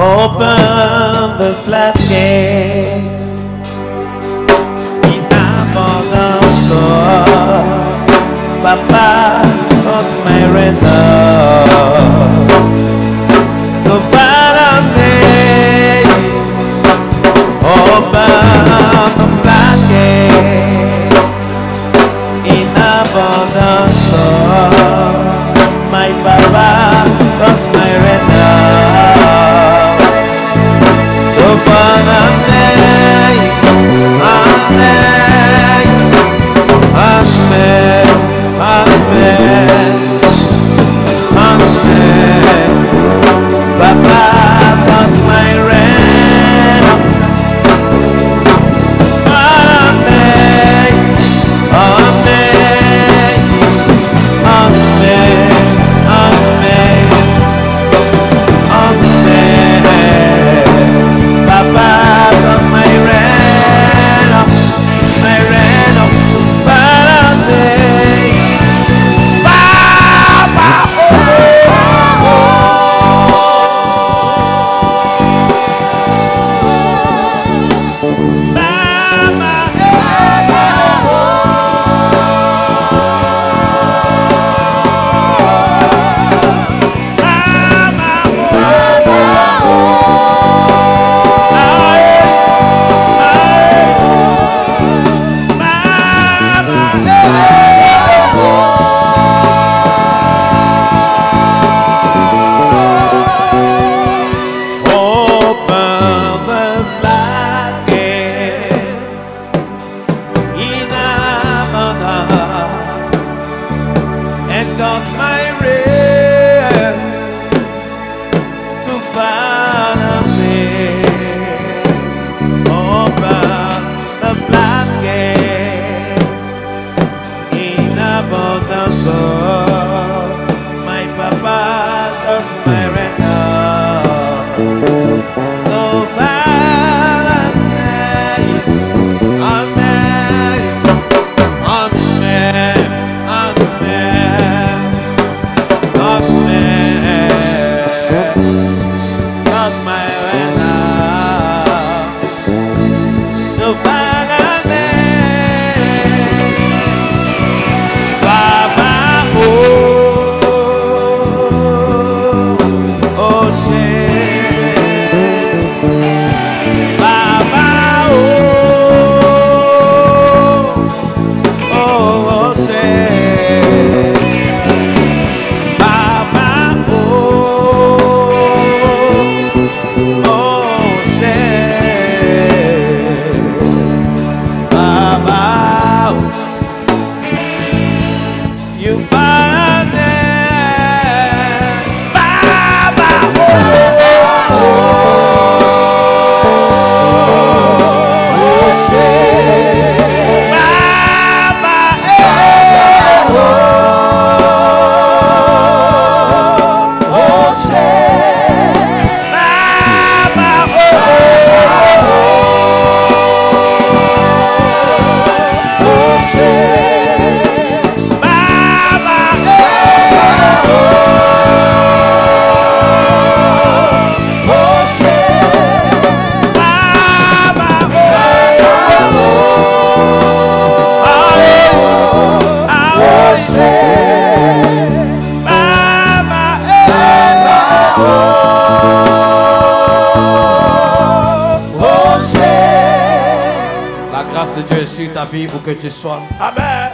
Open the floodgates in abundance, Papa, cause my return to Father day. Open the floodgates in abundance, my Papa, cause my return. you find them. Baba, Dieu est sur ta vie où que tu sois. Amen.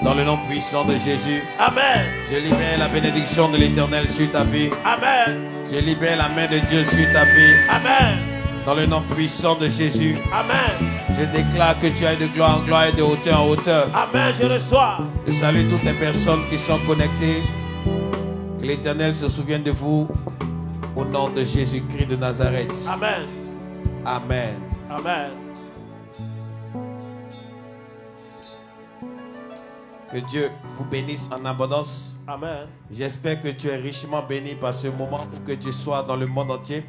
Dans le nom puissant de Jésus. Amen. Je libère la bénédiction de l'Éternel sur ta vie. Amen. Je libère la main de Dieu sur ta vie. Amen. Dans le nom puissant de Jésus. Amen. Je déclare que tu as de gloire en gloire et de hauteur en hauteur. Amen. Je reçois. Je salue toutes les personnes qui sont connectées. Que l'Éternel se souvienne de vous. Au nom de Jésus-Christ de Nazareth. Amen. Amen. Amen. Que Dieu vous bénisse en abondance. Amen. J'espère que tu es richement béni par ce moment où que tu sois dans le monde entier.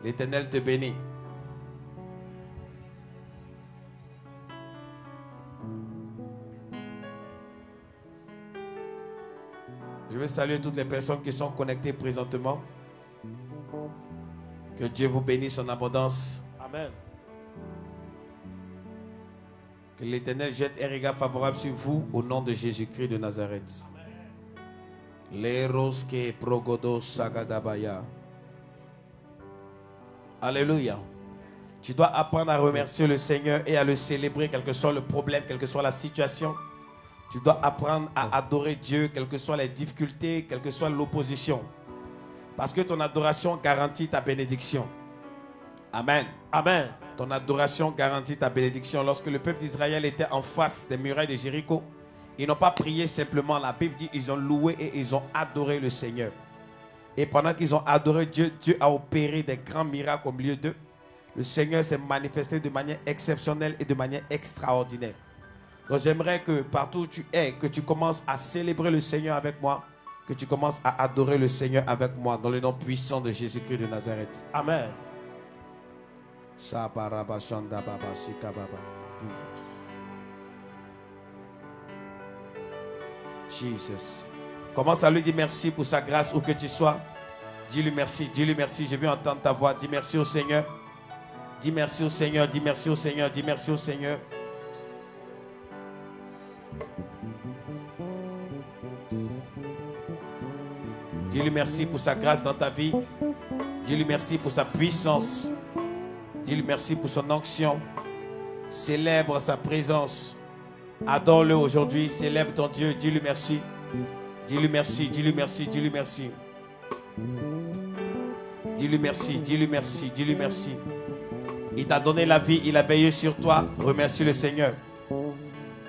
L'Éternel te bénit. Je veux saluer toutes les personnes qui sont connectées présentement. Que Dieu vous bénisse en abondance. Amen. Que l'Éternel jette un regard favorable sur vous au nom de Jésus-Christ de Nazareth. Leroske progodos sagadabaya. Alléluia. Tu dois apprendre à remercier le Seigneur et à le célébrer, quel que soit le problème, quelle que soit la situation. Tu dois apprendre à adorer Dieu, quelles que soient les difficultés, quelle que soit l'opposition. Parce que ton adoration garantit ta bénédiction. Amen. Amen. Ton adoration garantit ta bénédiction. Lorsque le peuple d'Israël était en face des murailles de Jéricho, ils n'ont pas prié simplement. La Bible dit ils ont loué et ils ont adoré le Seigneur. Et pendant qu'ils ont adoré Dieu, Dieu a opéré des grands miracles au milieu d'eux. Le Seigneur s'est manifesté de manière exceptionnelle et de manière extraordinaire. Donc j'aimerais que partout où tu es, que tu commences à célébrer le Seigneur avec moi, que tu commences à adorer le Seigneur avec moi dans le nom puissant de Jésus-Christ de Nazareth. Amen. Jesus. Commence à lui dire merci pour sa grâce où que tu sois. Dis-lui merci, dis-lui merci. Je veux entendre ta voix. Dis merci au Seigneur. Dis merci au Seigneur, dis merci au Seigneur, dis merci au Seigneur. Dis-lui merci pour sa grâce dans ta vie. Dis-lui merci pour sa puissance. Dis-lui merci pour son onction. Célèbre sa présence. Adore-le aujourd'hui. Célèbre ton Dieu. Dis-lui merci. Dis-lui merci. Dis-lui merci. Dis-lui merci. Dis-lui merci. Dis-lui merci. Dis-lui merci. Il t'a donné la vie. Il a veillé sur toi. Remercie le Seigneur.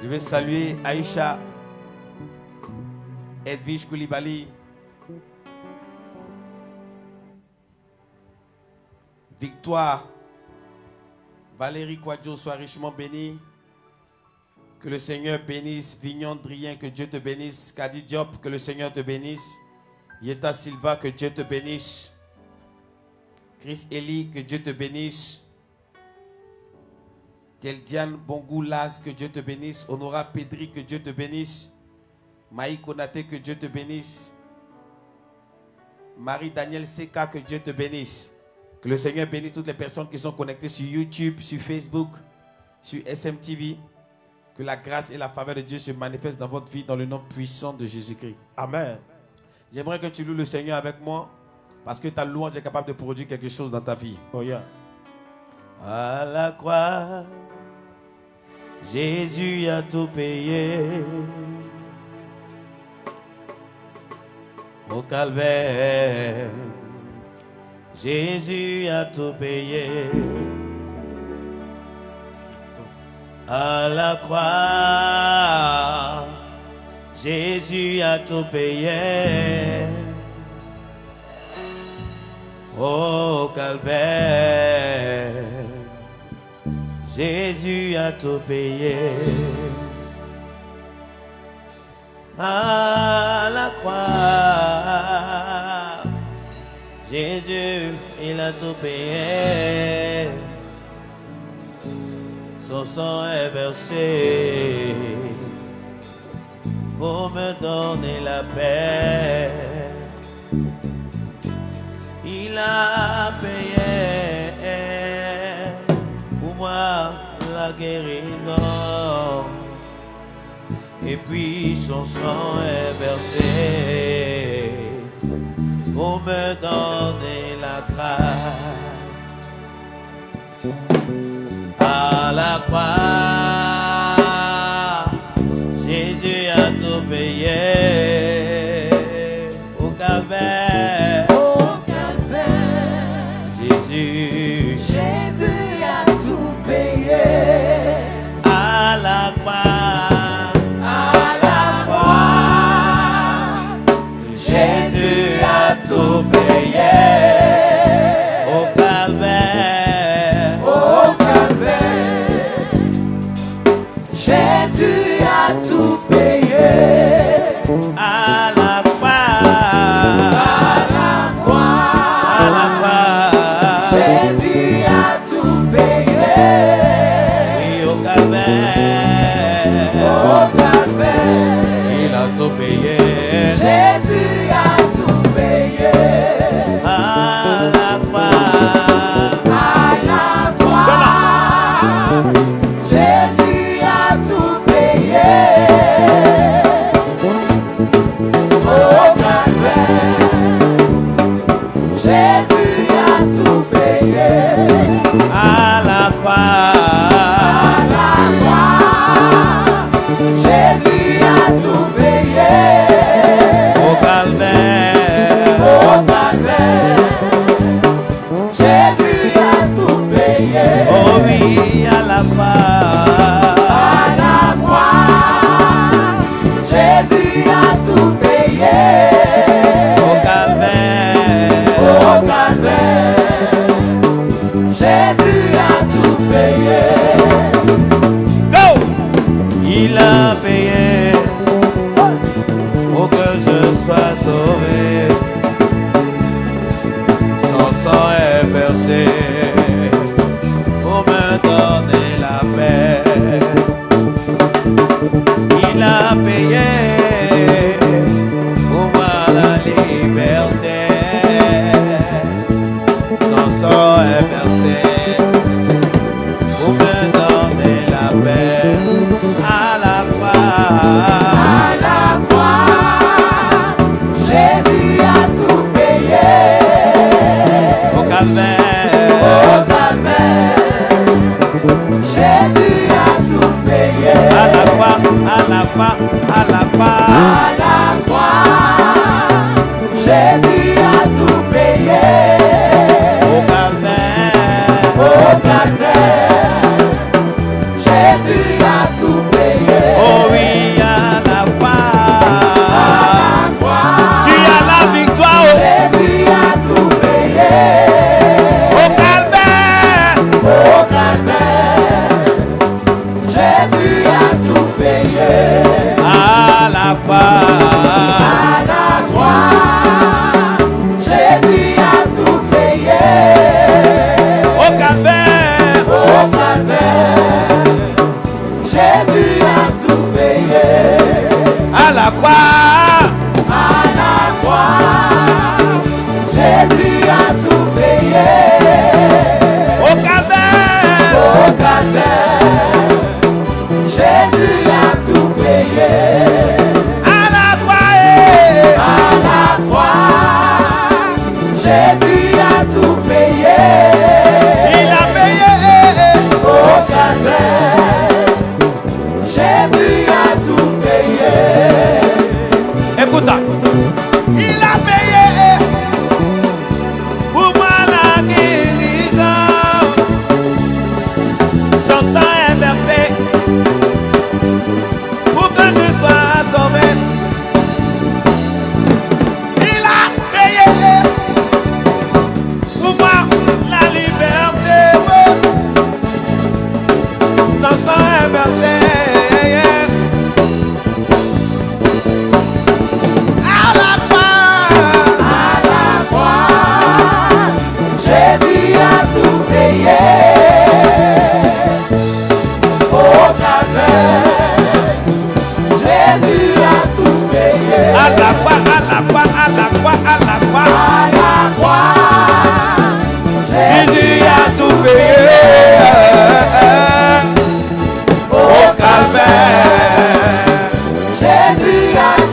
Je vais saluer Aïcha, Edwige Koulibaly, Victoire, Valérie Kouadjo, sois richement bénie. Que le Seigneur bénisse. Vignon Drien, que Dieu te bénisse. Kadi Diop, que le Seigneur te bénisse. Yeta Silva, que Dieu te bénisse. Chris Eli, que Dieu te bénisse. Teldiane Bongoulas, que Dieu te bénisse. Honora Pedri, que Dieu te bénisse. Maï Konate, que Dieu te bénisse. Marie-Danielle Seka, que Dieu te bénisse. Que le Seigneur bénisse toutes les personnes qui sont connectées sur YouTube, sur Facebook, sur SMTV. Que la grâce et la faveur de Dieu se manifestent dans votre vie dans le nom puissant de Jésus-Christ. Amen. J'aimerais que tu loues le Seigneur avec moi parce que ta louange est capable de produire quelque chose dans ta vie. Oh yeah. À la croix, Jésus a tout payé. Au calvaire, Jésus a tout payé. À la croix, Jésus a tout payé. Au calvaire, Jésus a tout payé. À la croix, Jésus, il a tout payé. Son sang est versé pour me donner la paix. Il a payé pour moi la guérison. Et puis son sang est versé pour me donner la grâce. À la croix, Jésus a tout payé. Au calvaire, Jésus Jésus a tout payé. à la croix, Jésus a tout payé. au calvaire, Jésus a tout payé. à la croix, à la croix, Jésus a tout payé. et au calvaire, il a tout payé. Jésus a tout payé. À la croix, Jésus a tout payé. Au calvaire, Jésus a tout payé. à la croix, Jésus a tout payé. au calvaire, Jésus a tout payé. oh oui, à la croix, Jésus a tout payé. au calvaire, Jésus a tout payé. go! Il a payé pour que je sois sauvé. Son sang est versé pour me donner la paix. Il a payé pour moi la liberté. Son sang est versé pour me donner la paix. À la croix, Jésus a tout payé. au calvaire, Jésus a tout payé. à la croix, à la croix, à la croix, Jésus a tout payé. au calvaire, Jésus a tout payé. oh oui, à la croix, tu as la victoire, Jésus a tout payé. au calvaire, Jésus a tout payé. à la croix, Jésus a tout payé. au calvaire, Jésus a tout payé. à la croix, Jésus a tout payé. au calvaire, Jésus a tout payé. à la croix, Jésus a tout payé. il a payé, Au calvaire, Jésus a tout payé.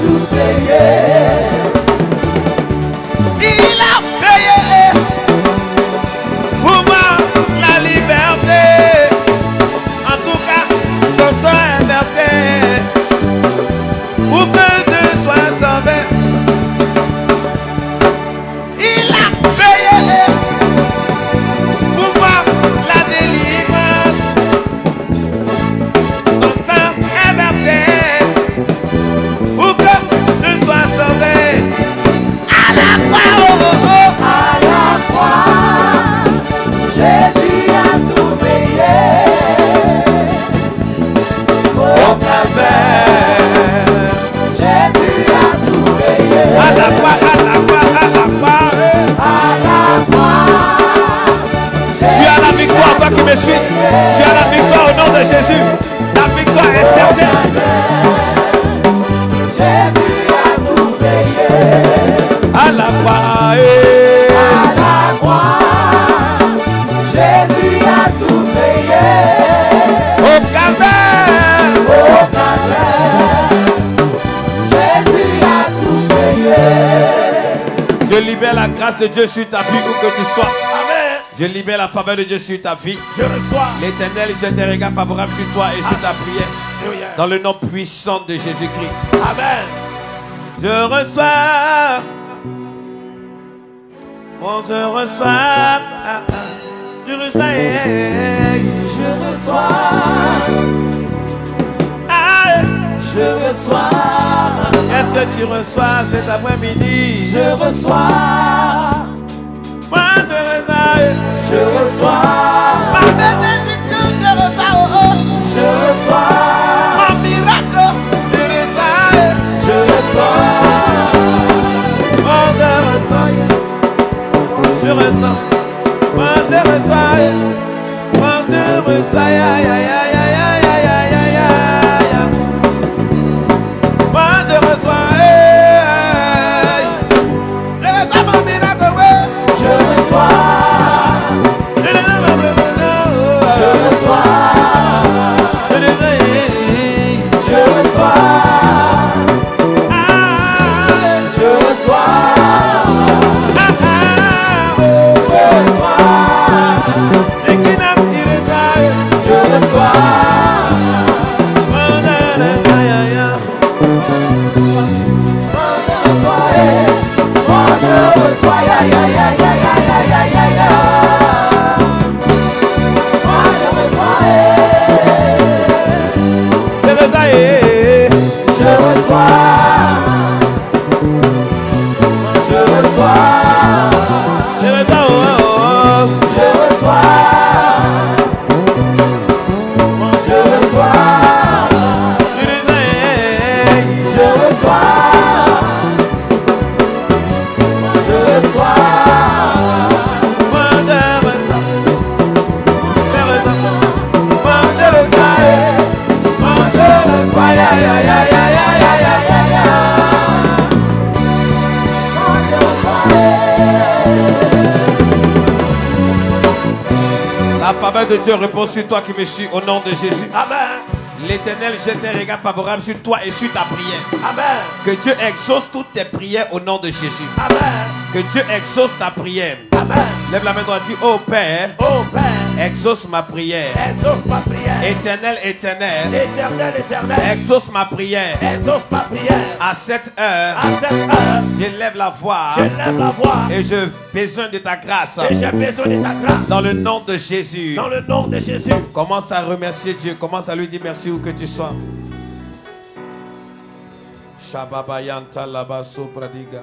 tout payé. Il a payé pour moi la liberté. En tout cas, son sang est versé pour que je sois sauvé. Il a payé pour moi la délivrance. Son sang est versé pour que je sois sauvé. À la croix, oh, oh, oh. À la croix, Jésus a tout payé. Au calvaire, Jésus a tout payé. À la croix, à la croix, à la croix. À la croix, Tu as la victoire, toi qui me suis. Tu as la victoire au nom de Jésus. La victoire est certaine. Jésus a tout payé. À la croix, À la croix, Jésus a tout payé. au calvaire. Au calvaire, Jésus a tout payé. Je libère la grâce de Dieu sur ta vie où que tu sois. Amen. Je libère la faveur de Dieu sur ta vie. Je reçois. L'Éternel jette des regards favorables sur toi et sur ta prière. Alléluia. Dans le nom puissant de Jésus-Christ. Amen. Je reçois. Bon, je reçois. Je reçois. Je reçois. Ah, Je reçois. est-ce que tu reçois cet après-midi? Je reçois. Moi, je reçois. Je reçois. Ma bénédiction, je reçois. Oh, oh. Je reçois. Mon miracle, je reçois. Je reçois. Oh, je reçois. Je ressens. Moi, je reçois. Moi, je reçois. Ya, ya, ya, ya, ya, ya, ya, ya, ya. Moi, je reçois. Je reçois mon miracle. Je reçois. Je reçois. Je reçois. Je reçois. Je reçois. Je reçois. Moi je reçois. Ya ya ya ya ya ya ya ya ya. Moi je reçois. Je reçois. Je reçois. Je reçois. Je reçois. Je reçois. La faveur de Dieu repose sur toi qui me suis au nom de Jésus. Amen. L'Éternel jette un regard favorable sur toi et sur ta prière. Amen. Que Dieu exauce toutes tes prières au nom de Jésus. Amen. Que Dieu exauce ta prière. Amen. Lève la main droite, dis, oh Père, Ô Père, exauce ma prière. exauce ma prière. Éternel, éternel, Éternel, éternel, exauce ma prière. exauce ma prière. À cette heure, À cette heure, j'élève la voix je lève la voix et j'ai besoin de ta grâce. et j'ai besoin de ta grâce. Dans le nom de Jésus. Dans le nom de Jésus. Commence à remercier Dieu. Commence à lui dire merci où que tu sois. Shababayanta labaso pradiga.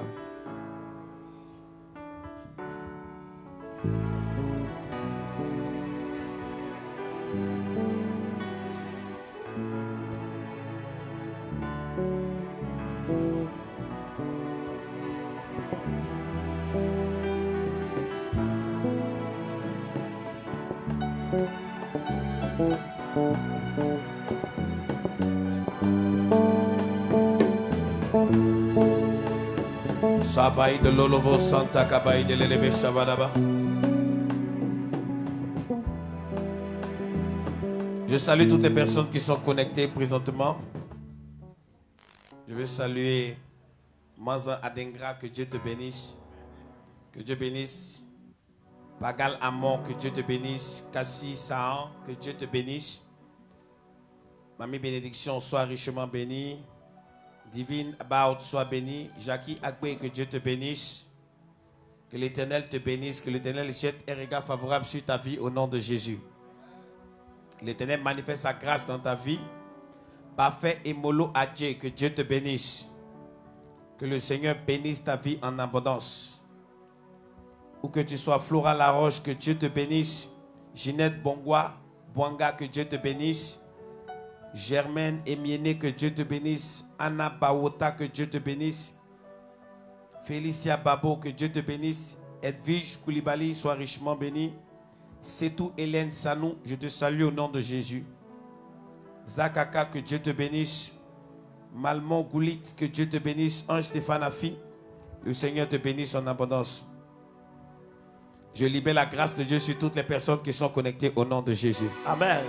Sabaï de l'Olovo Santa Kabaï de l'Éleve Shabadaba. Je salue toutes les personnes qui sont connectées présentement. Je veux saluer Manzan Adengra, que Dieu te bénisse. Que Dieu bénisse. Pagal Amon, que Dieu te bénisse. Kassi Saan, que Dieu te bénisse. Mamie Bénédiction, sois richement bénie. Divine About, sois bénie. Jackie Agbe, que Dieu te bénisse. Que l'Éternel te bénisse. Que l'Éternel jette un regard favorable sur ta vie au nom de Jésus. Que l'Éternel manifeste sa grâce dans ta vie. Parfait et mollo Adje, que Dieu te bénisse. Que le Seigneur bénisse ta vie en abondance. Où que tu sois, Flora Laroche, que Dieu te bénisse. Ginette Bongwa, Bwanga, que Dieu te bénisse. Germaine Emiene, que Dieu te bénisse. Anna Bawota, que Dieu te bénisse. Félicia Babo, que Dieu te bénisse. Edwige Koulibaly, sois richement béni. C'est tout Hélène Sanou, je te salue au nom de Jésus. Zakaka, que Dieu te bénisse. Malmon Goulit, que Dieu te bénisse. Ange Stéphane Afi, le Seigneur te bénisse en abondance. Je libère la grâce de Dieu sur toutes les personnes qui sont connectées au nom de Jésus. Amen.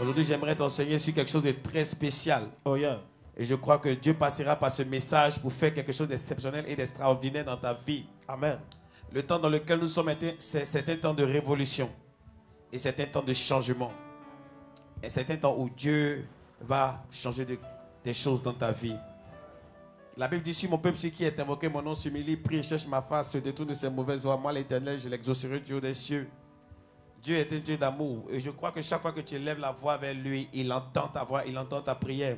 Aujourd'hui, j'aimerais t'enseigner sur quelque chose de très spécial. Oh yeah. Et je crois que Dieu passera par ce message pour faire quelque chose d'exceptionnel et d'extraordinaire dans ta vie. Amen. Le temps dans lequel nous sommes, c'est un temps de révolution. Et c'est un temps de changement. Et c'est un temps où Dieu va changer des choses dans ta vie. La Bible dit, si mon peuple, qui est invoqué mon nom, s'humilie, prie et cherche ma face, se détourne de ses mauvaises voies, moi l'Éternel, je l'exaucerai du haut des cieux. Dieu est un Dieu d'amour. Et je crois que chaque fois que tu élèves la voix vers lui, il entend ta voix, il entend ta prière.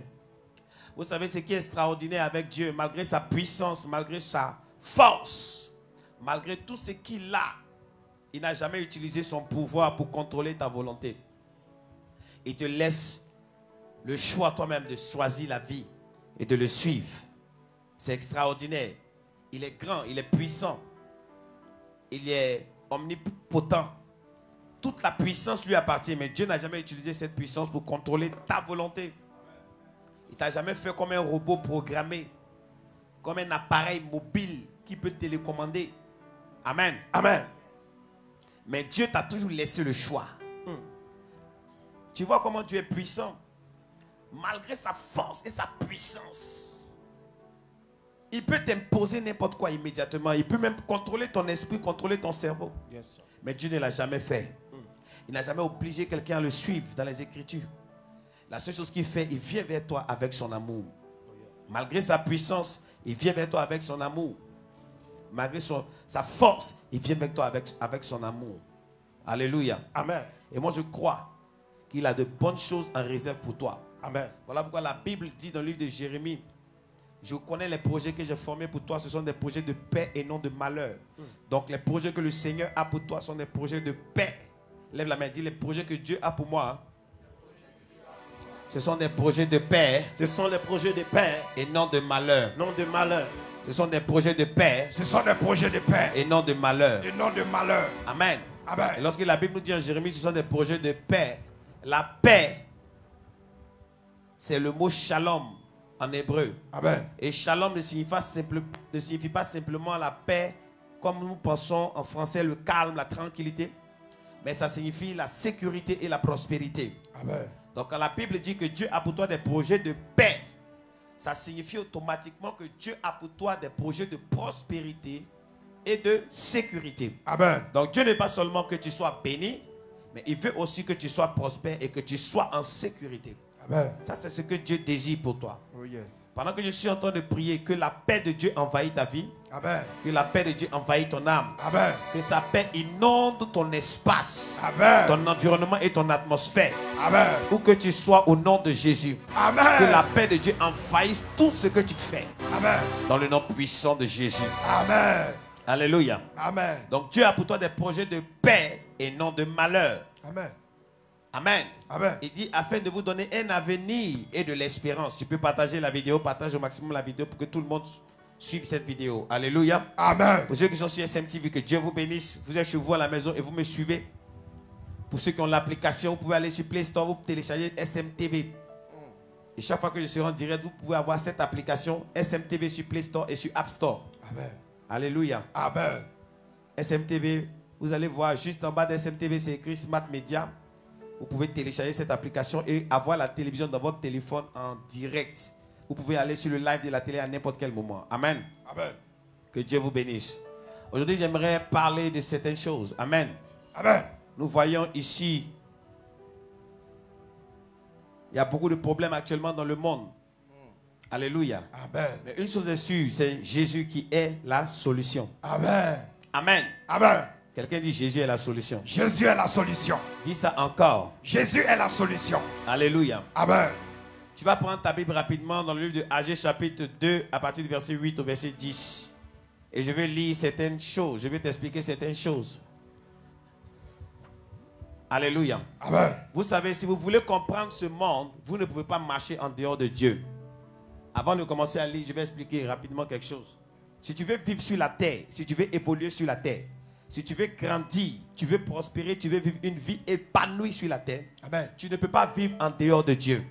Vous savez ce qui est extraordinaire avec Dieu, malgré sa puissance, malgré sa force, malgré tout ce qu'il a, il n'a jamais utilisé son pouvoir pour contrôler ta volonté. Il te laisse le choix toi-même de choisir la vie et de le suivre. C'est extraordinaire. Il est grand, il est puissant. Il est omnipotent. Toute la puissance lui appartient, mais Dieu n'a jamais utilisé cette puissance pour contrôler ta volonté. Il ne t'a jamais fait comme un robot programmé, comme un appareil mobile qui peut télécommander. Amen. Amen. Mais Dieu t'a toujours laissé le choix. Tu vois comment Dieu est puissant. Malgré sa force et sa puissance, il peut t'imposer n'importe quoi immédiatement. Il peut même contrôler ton esprit, contrôler ton cerveau. Yes, sir. Mais Dieu ne l'a jamais fait. Il n'a jamais obligé quelqu'un à le suivre dans les Écritures. La seule chose qu'il fait, il vient vers toi avec son amour. Malgré sa puissance, il vient vers toi avec son amour. Malgré sa force, il vient vers toi avec son amour. Alléluia. Amen. Et moi, je crois qu'il a de bonnes choses en réserve pour toi. Amen. Voilà pourquoi la Bible dit dans le livre de Jérémie, je connais les projets que j'ai formés pour toi, ce sont des projets de paix et non de malheur. Donc les projets que le Seigneur a pour toi sont des projets de paix. Lève la main, dis les projets que Dieu a pour moi. Ce sont des projets de paix. Ce sont les projets de paix, Et non de malheur. non de malheur. Ce sont des projets de paix. Ce sont des projets de paix Et non de malheur. et non de malheur. Amen. Amen. Et lorsque la Bible nous dit en Jérémie, ce sont des projets de paix. La paix, c'est le mot shalom en hébreu. Amen. Et shalom ne signifie pas simplement la paix, comme nous pensons en français, le calme, la tranquillité. Mais ça signifie la sécurité et la prospérité. Amen. Donc quand la Bible dit que Dieu a pour toi des projets de paix, ça signifie automatiquement que Dieu a pour toi des projets de prospérité et de sécurité. Amen. Donc Dieu n'est pas seulement que tu sois béni, mais il veut aussi que tu sois prospère et que tu sois en sécurité. Amen. Ça, c'est ce que Dieu désire pour toi. Oh yes. Pendant que je suis en train de prier, que la paix de Dieu envahit ta vie, Amen. que la paix de Dieu envahit ton âme, Amen. que sa paix inonde ton espace, Amen. ton environnement et ton atmosphère. Amen. Où que tu sois au nom de Jésus. Amen. Que la paix de Dieu envahisse tout ce que tu fais. Amen. Dans le nom puissant de Jésus. Amen. Alléluia. Amen. Donc Dieu a pour toi des projets de paix et non de malheur. Amen. Amen. Amen. Il dit afin de vous donner un avenir et de l'espérance. Tu peux partager la vidéo, partage au maximum la vidéo pour que tout le monde suive cette vidéo. Alléluia. Amen. Pour ceux qui sont sur SMTV, que Dieu vous bénisse. Vous êtes chez vous à la maison et vous me suivez. Pour ceux qui ont l'application, vous pouvez aller sur Play Store, vous télécharger SMTV. Et chaque fois que je serai en direct, vous pouvez avoir cette application SMTV sur Play Store et sur App Store. Amen. Alléluia. Amen. SMTV, vous allez voir juste en bas de SMTV, c'est écrit Smart Media. Vous pouvez télécharger cette application et avoir la télévision dans votre téléphone en direct. Vous pouvez aller sur le live de la télé à n'importe quel moment. Amen. Amen. Que Dieu vous bénisse. Aujourd'hui, j'aimerais parler de certaines choses. Amen. Amen. Nous voyons ici, il y a beaucoup de problèmes actuellement dans le monde. Alléluia. Amen. Mais une chose est sûre, c'est Jésus qui est la solution. Amen. Amen. Amen. Quelqu'un dit Jésus est la solution. Jésus est la solution. Dis ça encore. Jésus est la solution. Alléluia. Amen. Tu vas prendre ta Bible rapidement dans le livre de Agé chapitre 2 à partir du verset 8 au verset 10. Et je vais lire certaines choses. Je vais t'expliquer certaines choses. Alléluia. Amen. Vous savez, si vous voulez comprendre ce monde, vous ne pouvez pas marcher en dehors de Dieu. Avant de commencer à lire, je vais expliquer rapidement quelque chose. Si tu veux vivre sur la terre, si tu veux évoluer sur la terre, si tu veux grandir, tu veux prospérer, tu veux vivre une vie épanouie sur la terre, Amen. tu ne peux pas vivre en dehors de Dieu.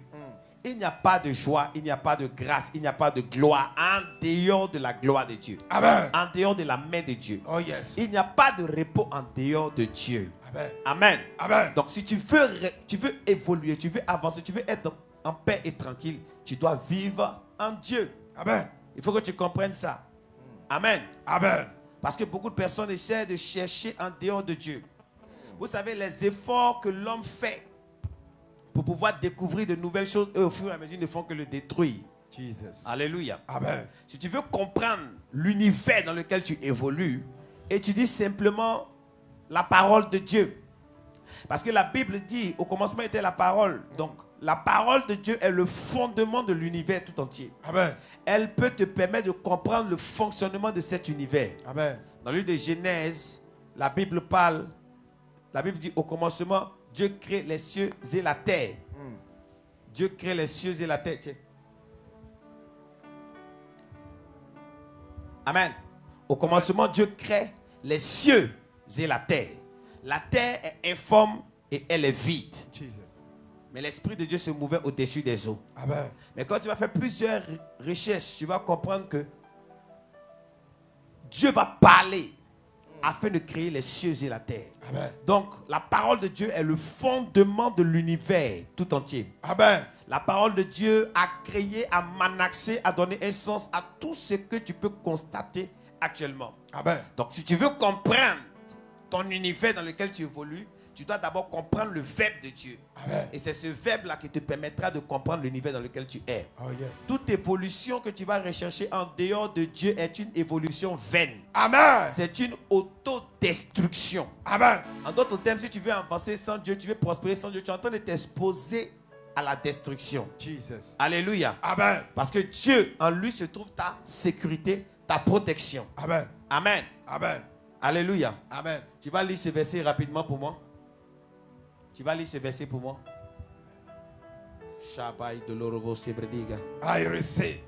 Il n'y a pas de joie, il n'y a pas de grâce, il n'y a pas de gloire en dehors de la gloire de Dieu. Amen. En dehors de la main de Dieu. Oh yes. Il n'y a pas de repos en dehors de Dieu. Amen. Amen. Amen. Donc si tu veux évoluer, tu veux avancer, tu veux être en paix et tranquille, tu dois vivre en Dieu. Amen. Il faut que tu comprennes ça. Amen. Amen. Parce que beaucoup de personnes essaient de chercher en dehors de Dieu. Vous savez, les efforts que l'homme fait pour pouvoir découvrir de nouvelles choses, eux, au fur et à mesure, ne font que le détruire. Jesus. Alléluia. Amen. Si tu veux comprendre l'univers dans lequel tu évolues, étudie simplement la parole de Dieu. Parce que la Bible dit, au commencement était la parole. Donc, la parole de Dieu est le fondement de l'univers tout entier. Amen. Elle peut te permettre de comprendre le fonctionnement de cet univers. Amen. Dans le livre de Genèse, la Bible parle, la Bible dit au commencement, Dieu crée les cieux et la terre. Dieu crée les cieux et la terre. Tiens. Amen. Au commencement, Dieu crée les cieux et la terre. La terre est informe et elle est vide. Jesus. Mais l'Esprit de Dieu se mouvait au-dessus des eaux. Amen. Mais quand tu vas faire plusieurs recherches, tu vas comprendre que Dieu va parler afin de créer les cieux et la terre. Amen. Donc, la parole de Dieu est le fondement de l'univers tout entier. Amen. La parole de Dieu a créé, a manaxé, a donné un sens à tout ce que tu peux constater actuellement. Amen. Donc, si tu veux comprendre ton univers dans lequel tu évolues, tu dois d'abord comprendre le verbe de Dieu. Amen. Et c'est ce verbe-là qui te permettra de comprendre l'univers dans lequel tu es. Oh yes. Toute évolution que tu vas rechercher en dehors de Dieu est une évolution vaine. Amen. C'est une autodestruction. Amen. En d'autres termes, si tu veux avancer sans Dieu, tu veux prospérer sans Dieu, tu es en train de t'exposer à la destruction. Jesus. Alléluia. Amen. Parce que Dieu, en lui, se trouve ta sécurité, ta protection. Amen. Amen. Amen. Alléluia. Amen. Tu vas lire ce verset rapidement pour moi. Tu vas lire ce verset pour moi. Shabai de l'Orovo Sebrediga. I receive.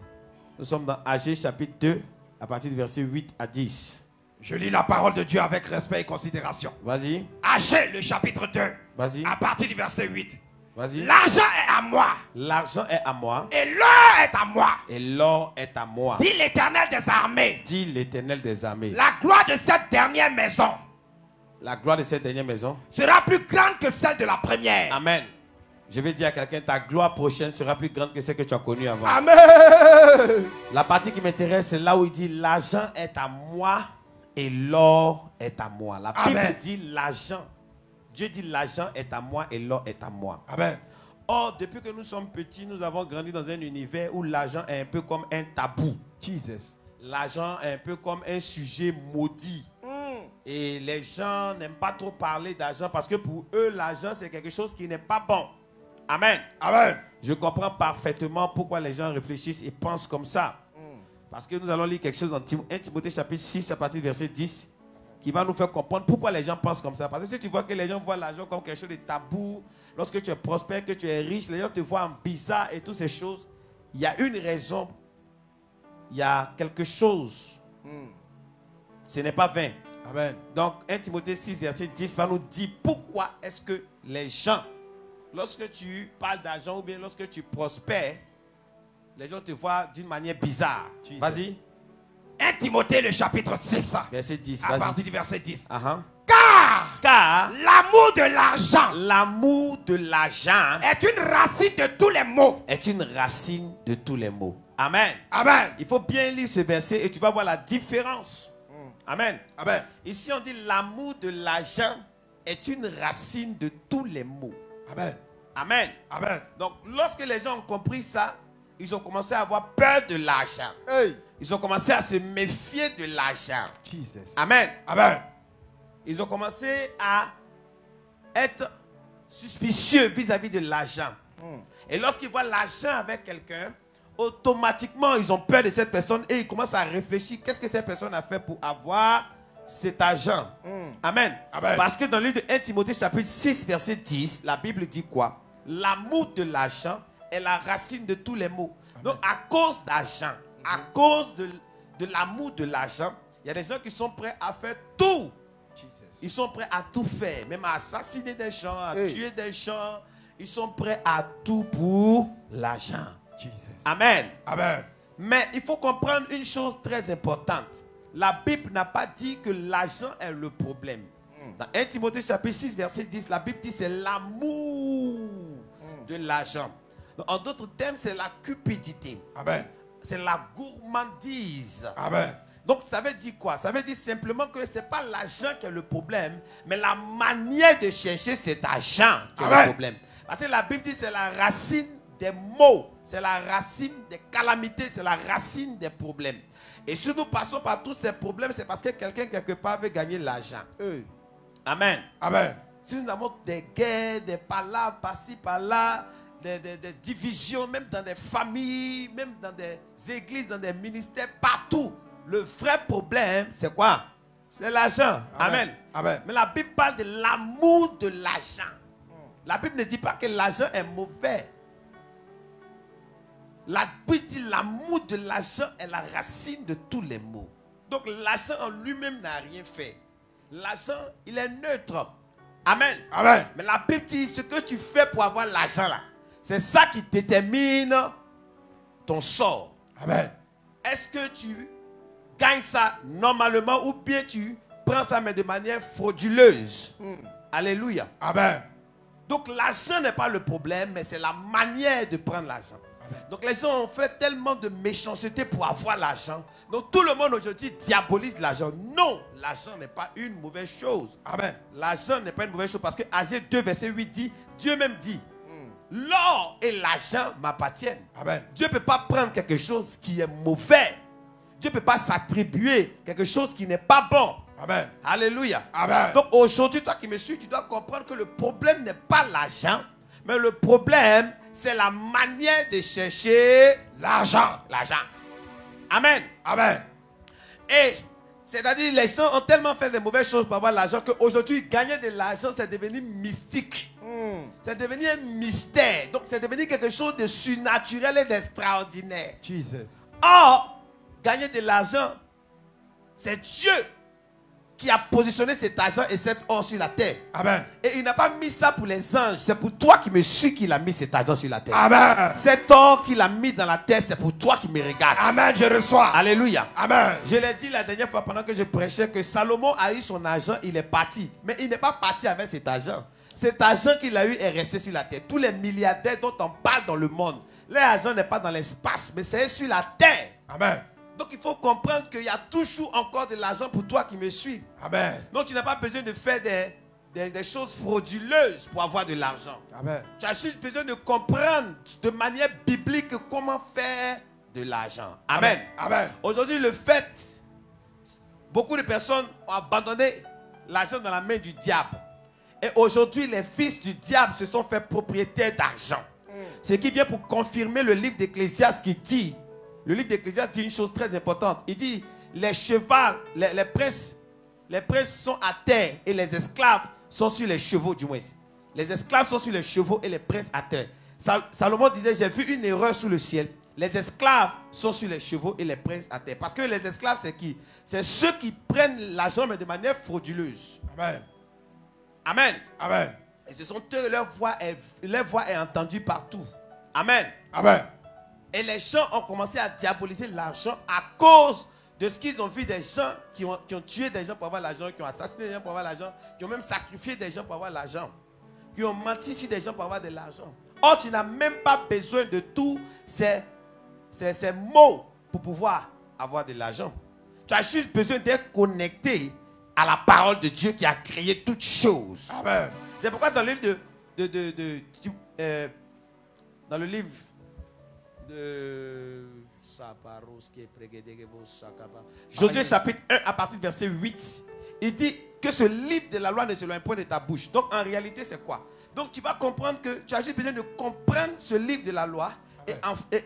Nous sommes dans Agé chapitre 2, à partir du verset 8 à 10. Je lis la parole de Dieu avec respect et considération. Vas-y, Agé, le chapitre 2, vas-y, à partir du verset 8. vas-y. L'argent est à moi L'argent est à moi et l'or est à moi, et l'or est à moi, dit l'Éternel des armées. dit l'Éternel des armées. La gloire de cette dernière maison La gloire de cette dernière maison. sera plus grande que celle de la première. Amen. Je vais dire à quelqu'un, ta gloire prochaine sera plus grande que celle que tu as connue avant. Amen. La partie qui m'intéresse, c'est là où il dit l'argent est à moi et l'or est à moi. La Bible Amen. dit l'argent. Dieu dit l'argent est à moi et l'or est à moi. Amen. Or, depuis que nous sommes petits, nous avons grandi dans un univers où l'argent est un peu comme un tabou. Jesus. L'argent est un peu comme un sujet maudit. Et les gens n'aiment pas trop parler d'argent parce que pour eux, l'argent, c'est quelque chose qui n'est pas bon. Amen. Amen. Je comprends parfaitement pourquoi les gens réfléchissent et pensent comme ça. Parce que nous allons lire quelque chose dans 1 Timothée chapitre 6 à partir du verset 10 qui va nous faire comprendre pourquoi les gens pensent comme ça. Parce que si tu vois que les gens voient l'argent comme quelque chose de tabou, lorsque tu es prospère, que tu es riche, les gens te voient en bizarre et toutes ces choses, il y a une raison, il y a quelque chose. Ce n'est pas vain. Amen. Donc 1 Timothée 6 verset 10 va nous dire pourquoi est-ce que les gens, lorsque tu parles d'argent ou bien lorsque tu prospères, les gens te voient d'une manière bizarre. Jesus. Vas-y. 1 Timothée, le chapitre 6, Verset 10. à Vas-y. partir du verset 10. Car L'amour de l'argent l'amour de l'argent est une racine de tous les maux. est une racine de tous les maux. Amen. Amen. Il faut bien lire ce verset et tu vas voir la différence. Amen. Amen. Ici, on dit l'amour de l'argent est une racine de tous les maux. Amen. Amen. Amen. Donc, lorsque les gens ont compris ça, ils ont commencé à avoir peur de l'argent. Hey. Ils ont commencé à se méfier de l'argent. Jesus. Amen. Amen. Ils ont commencé à être suspicieux vis-à-vis de l'argent. Et lorsqu'ils voient l'argent avec quelqu'un, automatiquement, ils ont peur de cette personne et ils commencent à réfléchir. Qu'est-ce que cette personne a fait pour avoir cet argent? Amen. Amen. Parce que dans le livre de 1 Timothée chapitre 6 verset 10, la Bible dit quoi? L'amour de l'argent est la racine de tous les maux. Donc à cause d'argent, à cause de l'amour de l'argent, il y a des gens qui sont prêts à faire tout. Ils sont prêts à tout faire, même à assassiner des gens, à tuer des gens. Ils sont prêts à tout pour l'argent. Amen. Amen. Mais il faut comprendre une chose très importante. La Bible n'a pas dit que l'argent est le problème. Dans 1 Timothée chapitre 6 verset 10, la Bible dit c'est l'amour de l'argent. En d'autres termes, c'est la cupidité. Amen. C'est la gourmandise. Amen. Donc ça veut dire quoi? Ça veut dire simplement que ce n'est pas l'argent qui est le problème, mais la manière de chercher cet argent qui est le problème. Parce que la Bible dit que c'est la racine des maux, c'est la racine des calamités, c'est la racine des problèmes. Et si nous passons par tous ces problèmes, c'est parce que quelqu'un quelque part veut gagner l'argent. Amen. Amen. Si nous avons des guerres, des palabres par-ci, par-là, des divisions, même dans des familles, même dans des églises, dans des ministères, partout, le vrai problème, c'est quoi? C'est l'argent. Amen. Amen. Mais la Bible parle de l'amour de l'argent. La Bible ne dit pas que l'argent est mauvais. La Bible dit l'amour de l'argent est la racine de tous les maux. Donc l'argent en lui-même n'a rien fait. L'argent, il est neutre. Amen. Amen. Mais la Bible dit ce que tu fais pour avoir l'argent là, c'est ça qui détermine ton sort. Amen. Est-ce que tu gagnes ça normalement ou bien tu prends ça mais de manière frauduleuse? Alléluia. Amen. Donc l'argent n'est pas le problème, mais c'est la manière de prendre l'argent. Donc les gens ont fait tellement de méchanceté pour avoir l'argent. Donc tout le monde aujourd'hui diabolise l'argent. Non, l'argent n'est pas une mauvaise chose. Amen. L'argent n'est pas une mauvaise chose parce que Agé 2 verset 8 dit, Dieu même dit, l'or et l'argent m'appartiennent. Amen. Dieu ne peut pas prendre quelque chose qui est mauvais. Dieu ne peut pas s'attribuer quelque chose qui n'est pas bon. Amen. Alléluia. Amen. Donc aujourd'hui, toi qui me suis, tu dois comprendre que le problème n'est pas l'argent, mais le problème, c'est la manière de chercher L'argent. l'argent. Amen. Amen. Et c'est-à-dire, les gens ont tellement fait de mauvaises choses pour avoir l'argent qu'aujourd'hui, gagner de l'argent, c'est devenu mystique. C'est devenu un mystère. Donc, c'est devenu quelque chose de surnaturel et d'extraordinaire. Jesus. Or, gagner de l'argent, c'est Dieu qui a positionné cet argent et cet or sur la terre. Amen. Et il n'a pas mis ça pour les anges. C'est pour toi qui me suis qu'il a mis cet argent sur la terre. Amen. Cet or qu'il a mis dans la terre, c'est pour toi qui me regarde. Amen. Je reçois. Alléluia. Amen. Je l'ai dit la dernière fois pendant que je prêchais que Salomon a eu son argent, il est parti. Mais il n'est pas parti avec cet argent. Cet argent qu'il a eu est resté sur la terre. Tous les milliardaires dont on parle dans le monde, leur argent n'est pas dans l'espace, mais c'est sur la terre. Amen. Donc il faut comprendre qu'il y a toujours encore de l'argent pour toi qui me suis. Amen. Donc tu n'as pas besoin de faire des choses frauduleuses pour avoir de l'argent. Amen. Tu as juste besoin de comprendre de manière biblique comment faire de l'argent. Amen. Amen. Aujourd'hui, le fait, beaucoup de personnes ont abandonné l'argent dans la main du diable. Et aujourd'hui, les fils du diable se sont fait propriétaires d'argent. Ce qui vient pour confirmer le livre d'Ecclésiaste qui dit, le livre d'Ecclésiaste dit une chose très importante. Il dit, les chevaux, les princes sont à terre et les esclaves sont sur les chevaux du moins. Les esclaves sont sur les chevaux et les princes à terre. Salomon disait, j'ai vu une erreur sous le ciel. Les esclaves sont sur les chevaux et les princes à terre. Parce que les esclaves, c'est qui? C'est ceux qui prennent l'argent mais de manière frauduleuse. Amen. Amen. Amen. Et ce sont eux, leur voix est entendue partout. Amen. Amen. Et les gens ont commencé à diaboliser l'argent à cause de ce qu'ils ont vu des gens qui ont tué des gens pour avoir l'argent, qui ont assassiné des gens pour avoir l'argent, qui ont même sacrifié des gens pour avoir l'argent, qui ont menti sur des gens pour avoir de l'argent. Or, tu n'as même pas besoin de tous ces ces mots pour pouvoir avoir de l'argent. Tu as juste besoin d'être connecté à la parole de Dieu qui a créé toutes choses. Amen. C'est pourquoi dans le livre dans le livre de Josué chapitre 1 à partir du verset 8, il dit que ce livre de la loi ne s'éloigne point de ta bouche. Donc en réalité c'est quoi? Donc tu vas comprendre que tu as juste besoin de comprendre ce livre de la loi. Et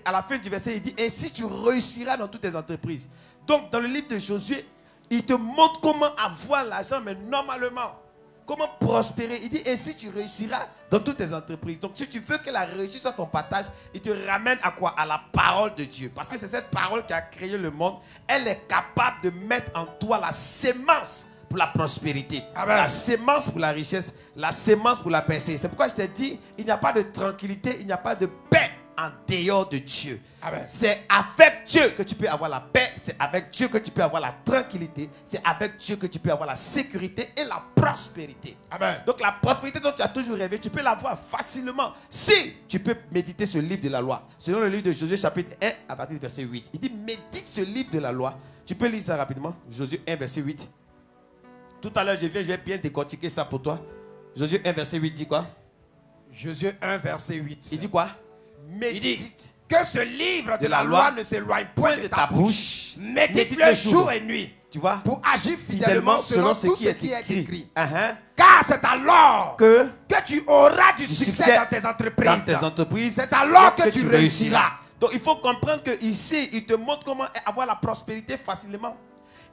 à la fin du verset il dit ainsi tu réussiras dans toutes tes entreprises. Donc dans le livre de Josué, il te montre comment avoir l'argent, mais normalement comment prospérer. Il dit ainsi tu réussiras dans toutes tes entreprises. Donc si tu veux que la réussite soit ton partage, il te ramène à quoi? À la parole de Dieu. Parce que c'est cette parole qui a créé le monde. Elle est capable de mettre en toi la sémence pour la prospérité. Amen. La sémence pour la richesse, la sémence pour la percée. C'est pourquoi je t'ai dit, il n'y a pas de tranquillité, il n'y a pas de paix en dehors de Dieu. C'est avec Dieu que tu peux avoir la paix, c'est avec Dieu que tu peux avoir la tranquillité, c'est avec Dieu que tu peux avoir la sécurité et la prospérité. Amen. Donc la prospérité dont tu as toujours rêvé, tu peux l'avoir facilement si tu peux méditer ce livre de la loi. Selon le livre de Josué chapitre 1 à partir du verset 8. Il dit médite ce livre de la loi. Tu peux lire ça rapidement. Josué 1 verset 8. Tout à l'heure je vais bien décortiquer ça pour toi. Josué 1 verset 8 dit quoi? Josué 1 verset 8. Il dit quoi? Médite. Il dit que ce livre de la loi ne s'éloigne point de ta bouche. Médite-le jour et nuit. Tu vois? Pour agir fidèlement selon ce qui est écrit. Car c'est alors que tu auras du succès dans tes entreprises. Dans tes entreprises. C'est alors que tu réussiras. Donc il faut comprendre que ici, il te montre comment avoir la prospérité facilement.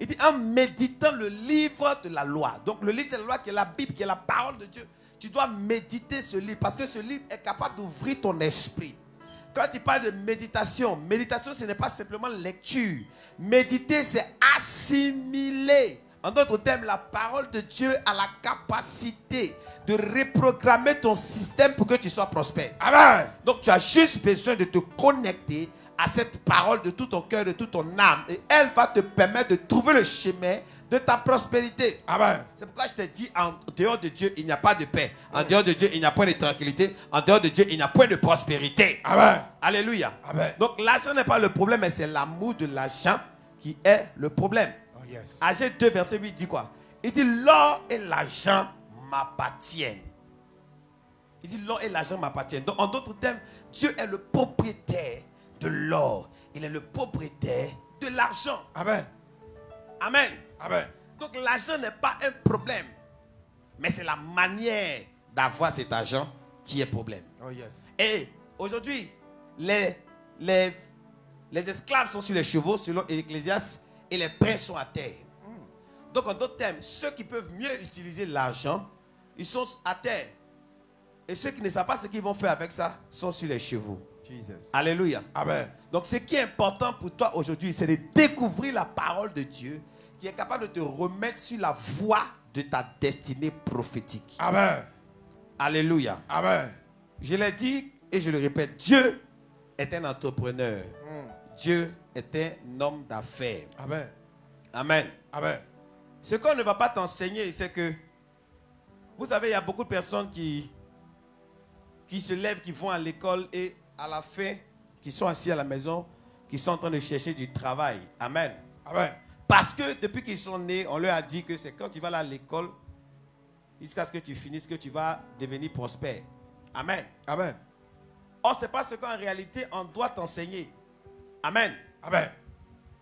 Il dit en méditant le livre de la loi. Donc le livre de la loi qui est la Bible, qui est la parole de Dieu. Tu dois méditer ce livre parce que ce livre est capable d'ouvrir ton esprit. Quand tu parles de méditation, méditation ce n'est pas simplement lecture. Méditer c'est assimiler. En d'autres termes, la parole de Dieu a la capacité de reprogrammer ton système pour que tu sois prospère. Amen. Donc tu as juste besoin de te connecter à cette parole de tout ton cœur, de toute ton âme. Et elle va te permettre de trouver le chemin de ta prospérité. Amen. C'est pourquoi je te dis, en dehors de Dieu, il n'y a pas de paix. En dehors de Dieu, il n'y a point de tranquillité. En dehors de Dieu, il n'y a point de prospérité. Amen. Alléluia. Amen. Donc l'argent n'est pas le problème, mais c'est l'amour de l'argent qui est le problème. Oh, yes. Agé 2, verset 8 dit quoi? Il dit l'or et l'argent m'appartiennent. Il dit l'or et l'argent m'appartiennent. Donc en d'autres termes, Dieu est le propriétaire de l'or. Il est le propriétaire de l'argent. Amen. Amen. Amen. Donc l'argent n'est pas un problème, mais c'est la manière d'avoir cet argent qui est problème. Oh yes. Et aujourd'hui, les esclaves sont sur les chevaux, selon Ecclésiaste, et les princes sont à terre. Donc en d'autres termes, ceux qui peuvent mieux utiliser l'argent, ils sont à terre. Et ceux qui ne savent pas ce qu'ils vont faire avec ça, sont sur les chevaux. Jesus. Alléluia. Amen. Donc ce qui est important pour toi aujourd'hui, c'est de découvrir la parole de Dieu qui est capable de te remettre sur la voie de ta destinée prophétique. Amen. Alléluia. Amen. Je l'ai dit et je le répète, Dieu est un entrepreneur. Dieu est un homme d'affaires. Amen. Amen. Amen. Ce qu'on ne va pas t'enseigner, c'est que, vous savez, il y a beaucoup de personnes qui se lèvent, qui vont à l'école et à la fin, qui sont assis à la maison, qui sont en train de chercher du travail. Amen. Amen. Parce que depuis qu'ils sont nés, on leur a dit que c'est quand tu vas à l'école, jusqu'à ce que tu finisses, que tu vas devenir prospère. Amen. Amen. Or, ce n'est pas ce qu'en réalité, on doit t'enseigner. Amen. Amen.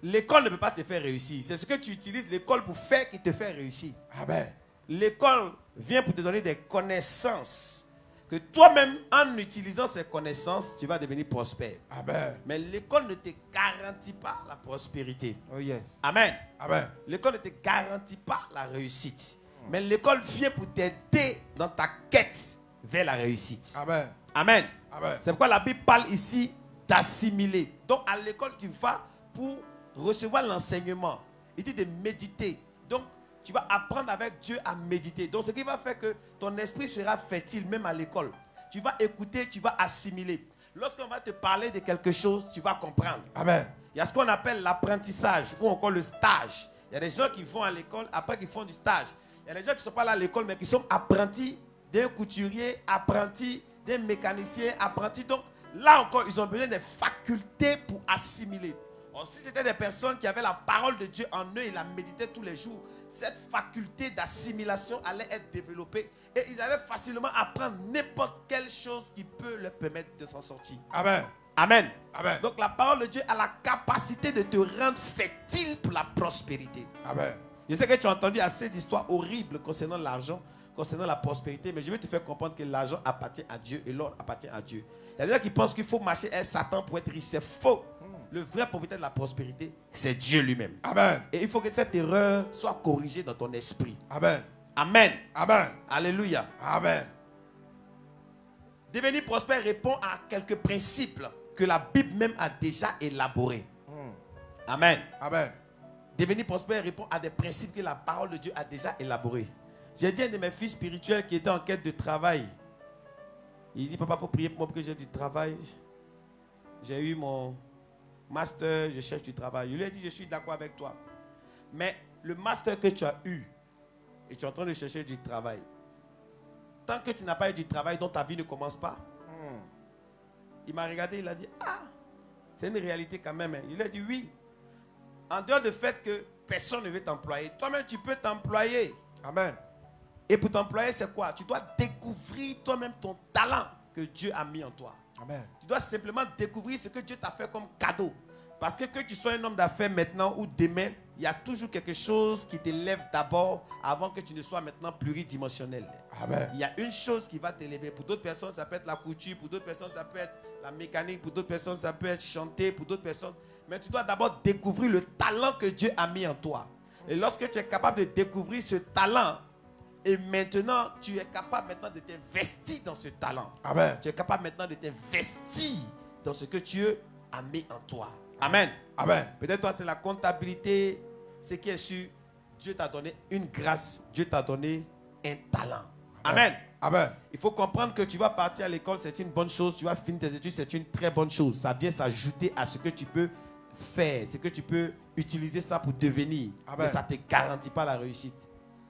L'école ne peut pas te faire réussir. C'est ce que tu utilises l'école pour faire qui te fait réussir. Amen. L'école vient pour te donner des connaissances que toi-même, en utilisant ces connaissances, tu vas devenir prospère. Amen. Mais l'école ne te garantit pas la prospérité. Oh yes. Amen. Amen. L'école ne te garantit pas la réussite. Mais l'école vient pour t'aider dans ta quête vers la réussite. Amen. Amen. Amen. C'est pourquoi la Bible parle ici d'assimiler. Donc à l'école, tu vas pour recevoir l'enseignement. Il dit de méditer. Donc, tu vas apprendre avec Dieu à méditer. Donc, ce qui va faire que ton esprit sera fertile, même à l'école. Tu vas écouter, tu vas assimiler. Lorsqu'on va te parler de quelque chose, tu vas comprendre. Amen. Il y a ce qu'on appelle l'apprentissage ou encore le stage. Il y a des gens qui vont à l'école, après qui font du stage. Il y a des gens qui ne sont pas là à l'école, mais qui sont apprentis d'un couturier, apprentis d'un mécanicien, apprentis. Donc, Là encore, ils ont besoin des facultés pour assimiler. Or, si c'était des personnes qui avaient la parole de Dieu en eux et la méditaient tous les jours, cette faculté d'assimilation allait être développée et ils allaient facilement apprendre n'importe quelle chose qui peut leur permettre de s'en sortir. Amen. Amen. Amen. Donc la parole de Dieu a la capacité de te rendre fertile pour la prospérité. Amen. Je sais que tu as entendu assez d'histoires horribles concernant l'argent, concernant la prospérité, mais je vais te faire comprendre que l'argent appartient à Dieu et l'or appartient à Dieu. Il y a des gens qui pensent qu'il faut marcher à Satan pour être riche. C'est faux. Le vrai propriétaire de la prospérité, c'est Dieu lui-même. Amen. Et il faut que cette erreur soit corrigée dans ton esprit. Amen. Amen. Amen. Alléluia. Amen. Devenir prospère répond à quelques principes que la Bible même a déjà élaborés. Amen. Amen. Devenir prospère répond à des principes que la parole de Dieu a déjà élaborés. J'ai dit à un de mes fils spirituels qui était en quête de travail. Il dit, papa, il faut prier pour moi pour que j'ai du travail. J'ai eu mon master, je cherche du travail. Je lui ai dit, je suis d'accord avec toi. Mais le master que tu as eu, et tu es en train de chercher du travail, tant que tu n'as pas eu du travail dont ta vie ne commence pas, il m'a regardé, il a dit, ah, c'est une réalité quand même. Il a dit, oui. En dehors du fait que personne ne veut t'employer, toi-même tu peux t'employer. Amen. Et pour t'employer, c'est quoi? Tu dois découvrir toi-même ton talent que Dieu a mis en toi. Amen. Tu dois simplement découvrir ce que Dieu t'a fait comme cadeau. Parce que tu sois un homme d'affaires maintenant ou demain, il y a toujours quelque chose qui t'élève d'abord avant que tu ne sois maintenant pluridimensionnel. Amen. Il y a une chose qui va t'élever. Pour d'autres personnes, ça peut être la couture. Pour d'autres personnes, ça peut être la mécanique. Pour d'autres personnes, ça peut être chanter. Pour d'autres personnes. Mais tu dois d'abord découvrir le talent que Dieu a mis en toi. Et lorsque tu es capable de découvrir ce talent, et maintenant, tu es capable maintenant de t'investir dans ce talent. Amen. Tu es capable maintenant de t'investir dans ce que Dieu a mis en toi. Amen. Amen. Peut-être toi, c'est la comptabilité, ce qui est sûr. Dieu t'a donné une grâce. Dieu t'a donné un talent. Amen. Amen. Il faut comprendre que tu vas partir à l'école, c'est une bonne chose. Tu vas finir tes études, c'est une très bonne chose. Ça vient s'ajouter à ce que tu peux faire, ce que tu peux utiliser ça pour devenir. Amen. Mais ça ne te garantit pas la réussite.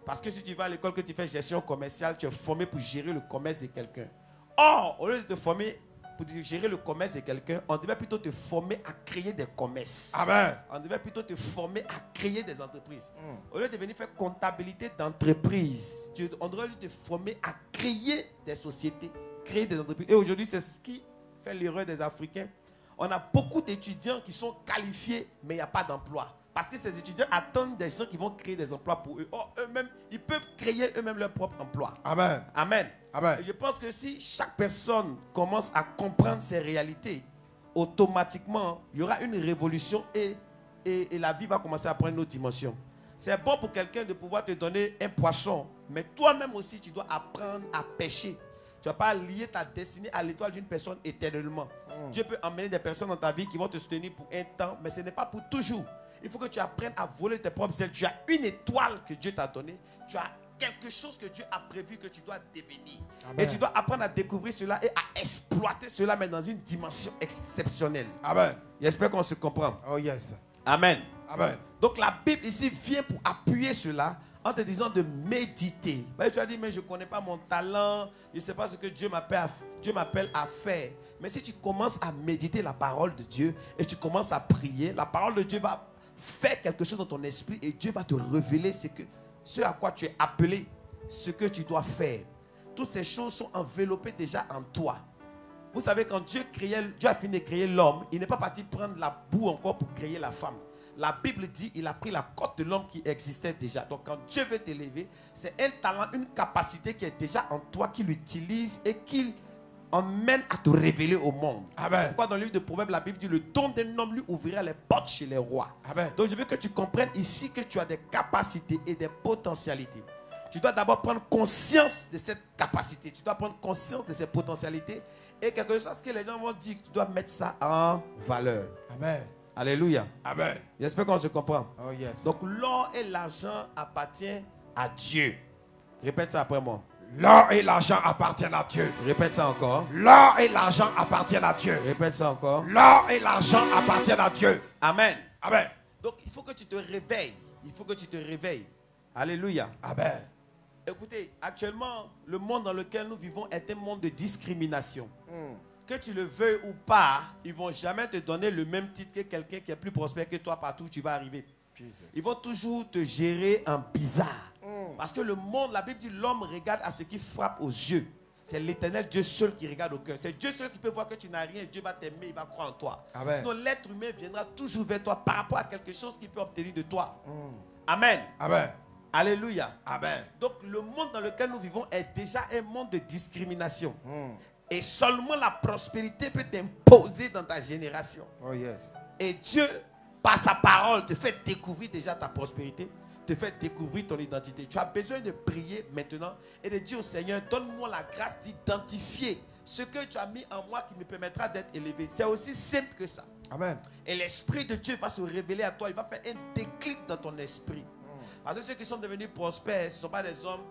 Parce que si tu vas à l'école, que tu fais gestion commerciale, tu es formé pour gérer le commerce de quelqu'un. Or, au lieu de te former pour gérer le commerce de quelqu'un, on devait plutôt te former à créer des commerces. Amen. On devait plutôt te former à créer des entreprises. Au lieu de venir faire comptabilité d'entreprise, on devrait te former à créer des sociétés, créer des entreprises. Et aujourd'hui, c'est ce qui fait l'erreur des Africains. On a beaucoup d'étudiants qui sont qualifiés, mais il n'y a pas d'emploi. Parce que ces étudiants attendent des gens qui vont créer des emplois pour eux. Or, eux-mêmes, ils peuvent créer eux-mêmes leur propre emploi. Amen. Amen. Amen. Et je pense que si chaque personne commence à comprendre ces réalités, automatiquement, il y aura une révolution et la vie va commencer à prendre une autre dimension. C'est bon pour quelqu'un de pouvoir te donner un poisson, mais toi-même aussi, tu dois apprendre à pêcher. Tu ne vas pas lier ta destinée à l'étoile d'une personne éternellement. Dieu peut emmener des personnes dans ta vie qui vont te soutenir pour un temps, mais ce n'est pas pour toujours. Il faut que tu apprennes à voler tes propres ailes. Tu as une étoile que Dieu t'a donnée. Tu as quelque chose que Dieu a prévu que tu dois devenir. Amen. Et tu dois apprendre à découvrir cela et à exploiter cela, mais dans une dimension exceptionnelle. Amen. J'espère qu'on se comprend. Oh yes. Amen. Amen. Donc la Bible ici vient pour appuyer cela en te disant de méditer. Mais tu as dit, mais je ne connais pas mon talent, je ne sais pas ce que Dieu m'appelle à faire. Mais si tu commences à méditer la parole de Dieu et tu commences à prier, la parole de Dieu va faire quelque chose dans ton esprit et Dieu va te révéler ce à quoi tu es appelé, ce que tu dois faire. Toutes ces choses sont enveloppées déjà en toi. Vous savez, quand Dieu a fini de créer l'homme, il n'est pas parti prendre la boue encore pour créer la femme. La Bible dit qu'il a pris la côte de l'homme qui existait déjà. Donc quand Dieu veut t'élever, c'est un talent, une capacité qui est déjà en toi, qu'il utilise et qu'il emmène à te révéler au monde. Amen. C'est pourquoi dans le livre de Proverbes, la Bible dit, le don d'un homme lui ouvrira les portes chez les rois. Amen. Donc je veux que tu comprennes ici que tu as des capacités et des potentialités. Tu dois d'abord prendre conscience de cette capacité. Tu dois prendre conscience de ces potentialités. Et quelque chose que les gens vont dire, tu dois mettre ça en valeur. Amen. Alléluia. Amen. J'espère qu'on se comprend. Oh yes. Donc l'or et l'argent appartiennent à Dieu. Répète ça après moi. L'or et l'argent appartiennent à Dieu. Répète ça encore. L'or et l'argent appartiennent à Dieu. Répète ça encore. L'or et l'argent appartiennent à Dieu. Amen. Amen. Donc il faut que tu te réveilles. Il faut que tu te réveilles. Alléluia. Amen. Écoutez, actuellement, le monde dans lequel nous vivons est un monde de discrimination. que tu le veuilles ou pas, ils ne vont jamais te donner le même titre que quelqu'un qui est plus prospère que toi partout où tu vas arriver. Ils vont toujours te gérer en bizarre. Parce que le monde, la Bible dit, l'homme regarde à ce qui frappe aux yeux. C'est l'Éternel Dieu seul qui regarde au cœur. C'est Dieu seul qui peut voir que tu n'as rien. Dieu va t'aimer, il va croire en toi. Amen. Sinon, l'être humain viendra toujours vers toi par rapport à quelque chose qu'il peut obtenir de toi. Amen. Amen. Alléluia. Amen. Donc, le monde dans lequel nous vivons est déjà un monde de discrimination. Et seulement la prospérité peut t'imposer dans ta génération. Oh yes. Et Dieu, par sa parole, te fait découvrir déjà ta prospérité, te fait découvrir ton identité. Tu as besoin de prier maintenant et de dire au Seigneur, donne-moi la grâce d'identifier ce que tu as mis en moi qui me permettra d'être élevé. C'est aussi simple que ça. Amen. Et l'Esprit de Dieu va se révéler à toi. Il va faire un déclic dans ton esprit. Parce que ceux qui sont devenus prospères, ce ne sont pas des hommes,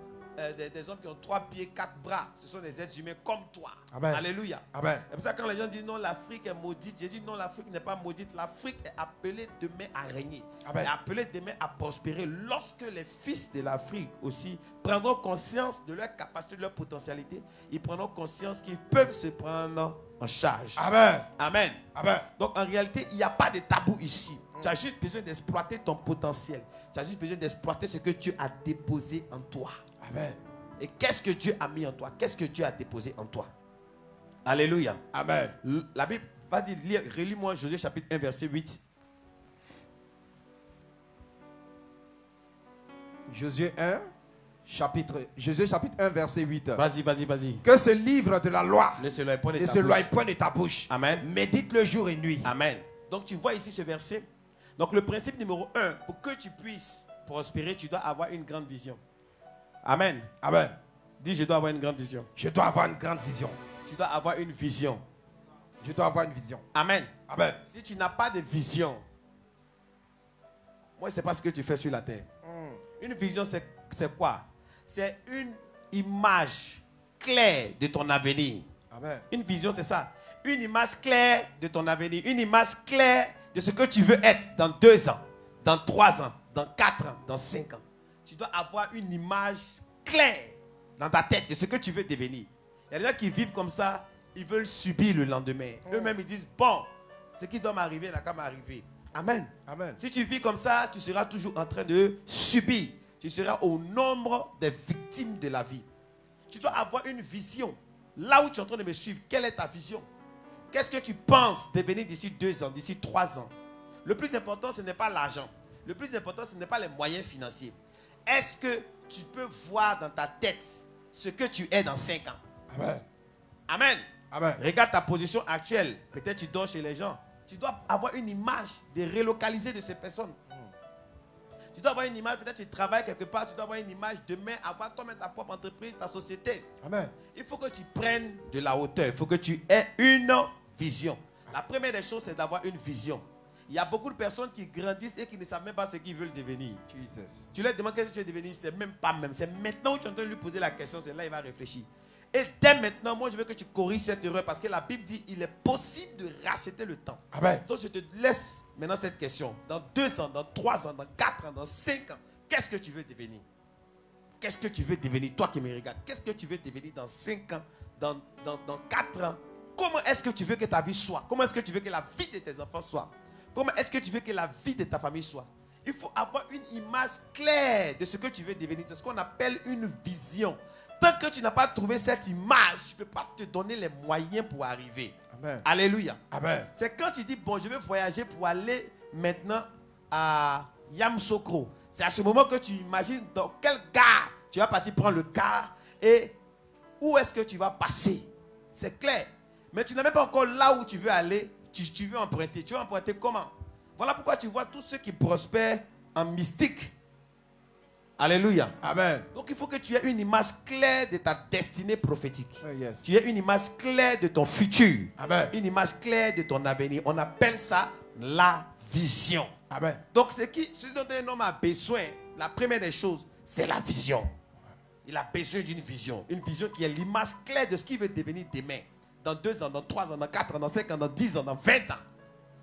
des hommes qui ont 3 pieds, 4 bras. Ce sont des êtres humains comme toi. Amen. Alléluia. Amen. C'est pour ça que quand les gens disent non, l'Afrique est maudite, j'ai dit non, l'Afrique n'est pas maudite. L'Afrique est appelée demain à régner. Amen. Elle est appelée demain à prospérer. Lorsque les fils de l'Afrique aussi prendront conscience de leur capacité, de leur potentialité, ils prendront conscience qu'ils peuvent se prendre en charge. Amen. Amen. Amen. Donc en réalité, il n'y a pas de tabou ici. Tu as juste besoin d'exploiter ton potentiel. Tu as juste besoin d'exploiter ce que Dieu a déposé en toi. Amen. Et qu'est-ce que Dieu a mis en toi? Qu'est-ce que Dieu a déposé en toi? Alléluia. Amen. La Bible, vas-y, relis-moi Josué chapitre 1, verset 8. Josué chapitre 1, verset 8. Vas-y. Que ce livre de la loi Ne se loigne point de ta bouche. Amen. Médite le jour et nuit. Amen. Donc tu vois ici ce verset. Donc le principe numéro 1, pour que tu puisses prospérer, tu dois avoir une grande vision. Amen. Amen. Dis, je dois avoir une grande vision. Je dois avoir une grande vision. Tu dois avoir une vision. Je dois avoir une vision. Amen. Amen. Si tu n'as pas de vision, moi, je ne sais pas ce que tu fais sur la terre. Une vision, c'est quoi? C'est une image claire de ton avenir. Amen. Une vision, c'est ça. Une image claire de ton avenir. Une image claire de ce que tu veux être dans 2 ans, dans 3 ans, dans 4 ans, dans 5 ans. Tu dois avoir une image claire dans ta tête de ce que tu veux devenir. Il y a des gens qui vivent comme ça, ils veulent subir le lendemain. Eux-mêmes, ils disent, bon, ce qui doit m'arriver n'a qu'à m'arriver. Amen. Amen. Si tu vis comme ça, tu seras toujours en train de subir. Tu seras au nombre des victimes de la vie. Tu dois avoir une vision. Là où tu es en train de me suivre, quelle est ta vision? Qu'est-ce que tu penses devenir d'ici 2 ans, d'ici 3 ans? Le plus important, ce n'est pas l'argent. Le plus important, ce n'est pas les moyens financiers. Est-ce que tu peux voir dans ta tête ce que tu es dans 5 ans? Amen. Amen. Amen. Regarde ta position actuelle. Peut-être tu dors chez les gens. Tu dois avoir une image de relocaliser de ces personnes. Tu dois avoir une image, peut-être tu travailles quelque part, tu dois avoir une image demain, avoir toi-même ta propre entreprise, ta société. Amen. Il faut que tu prennes de la hauteur. Il faut que tu aies une vision. La première des choses, c'est d'avoir une vision. Il y a beaucoup de personnes qui grandissent et qui ne savent même pas ce qu'ils veulent devenir. Jesus. Tu leur demandes qu'est-ce que tu veux devenir, c'est même pas même. C'est maintenant où tu es en train de lui poser la question, c'est là qu'il va réfléchir. Et dès maintenant, moi je veux que tu corriges cette erreur parce que la Bible dit il est possible de racheter le temps. Amen. Donc je te laisse maintenant cette question. Dans 2 ans, dans 3 ans, dans 4 ans, dans 5 ans, qu'est-ce que tu veux devenir? Qu'est-ce que tu veux devenir, toi qui me regardes? Qu'est-ce que tu veux devenir dans 5 ans, dans 4 ans? Comment est-ce que tu veux que ta vie soit? Comment est-ce que tu veux que la vie de tes enfants soit? Comment est-ce que tu veux que la vie de ta famille soit? Il faut avoir une image claire de ce que tu veux devenir. C'est ce qu'on appelle une vision. Tant que tu n'as pas trouvé cette image, je ne peux pas te donner les moyens pour arriver. Amen. Alléluia. Amen. C'est quand tu dis, bon, je vais voyager pour aller maintenant à Yamoussoukro. C'est à ce moment que tu imagines dans quelle gare tu vas partir prendre le car et où est-ce que tu vas passer. C'est clair. Mais tu n'es même pas encore là où tu veux aller. Tu veux emprunter. Tu veux emprunter comment? Voilà pourquoi tu vois tous ceux qui prospèrent en mystique. Alléluia. Amen. Donc il faut que tu aies une image claire de ta destinée prophétique. Oh, yes. Tu aies une image claire de ton futur. Amen. Une image claire de ton avenir. On appelle ça la vision. Amen. Donc ce dont un homme a besoin, la première des choses, c'est la vision. Il a besoin d'une vision. Une vision qui est l'image claire de ce qu'il veut devenir demain. Dans 2 ans, dans 3 ans, dans 4 ans, dans 5 ans, dans 10 ans, dans 20 ans.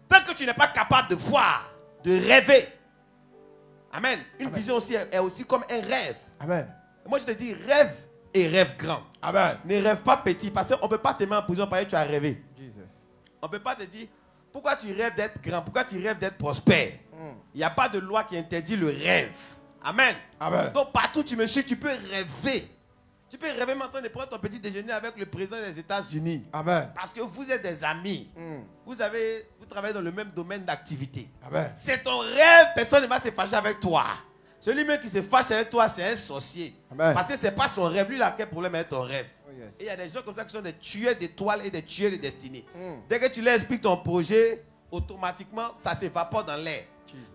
Tant que tu n'es pas capable de voir, de rêver. Amen. Une vision aussi est aussi comme un rêve. Amen. Moi je te dis, rêve et rêve grand. Amen. Ne rêve pas petit parce qu'on ne peut pas te mettre en prison parce que tu as rêvé. Jesus. On ne peut pas te dire pourquoi tu rêves d'être grand, pourquoi tu rêves d'être prospère. Il n'y a pas de loi qui interdit le rêve. Amen. Amen. Donc partout où tu me suis, tu peux rêver. Tu peux rêver maintenant de prendre ton petit déjeuner avec le président des États-Unis. Amen. Parce que vous êtes des amis. Vous travaillez dans le même domaine d'activité. Amen. C'est ton rêve, personne ne va se fâcher avec toi. Celui même qui se fâche avec toi, c'est un sorcier. Amen. Parce que ce n'est pas son rêve. Lui, il a quel problème avec ton rêve. Oh, yes. Et il y a des gens comme ça qui sont des tueurs d'étoiles et des tueurs de destinée. Dès que tu leur expliques ton projet, automatiquement, ça s'évapore dans l'air.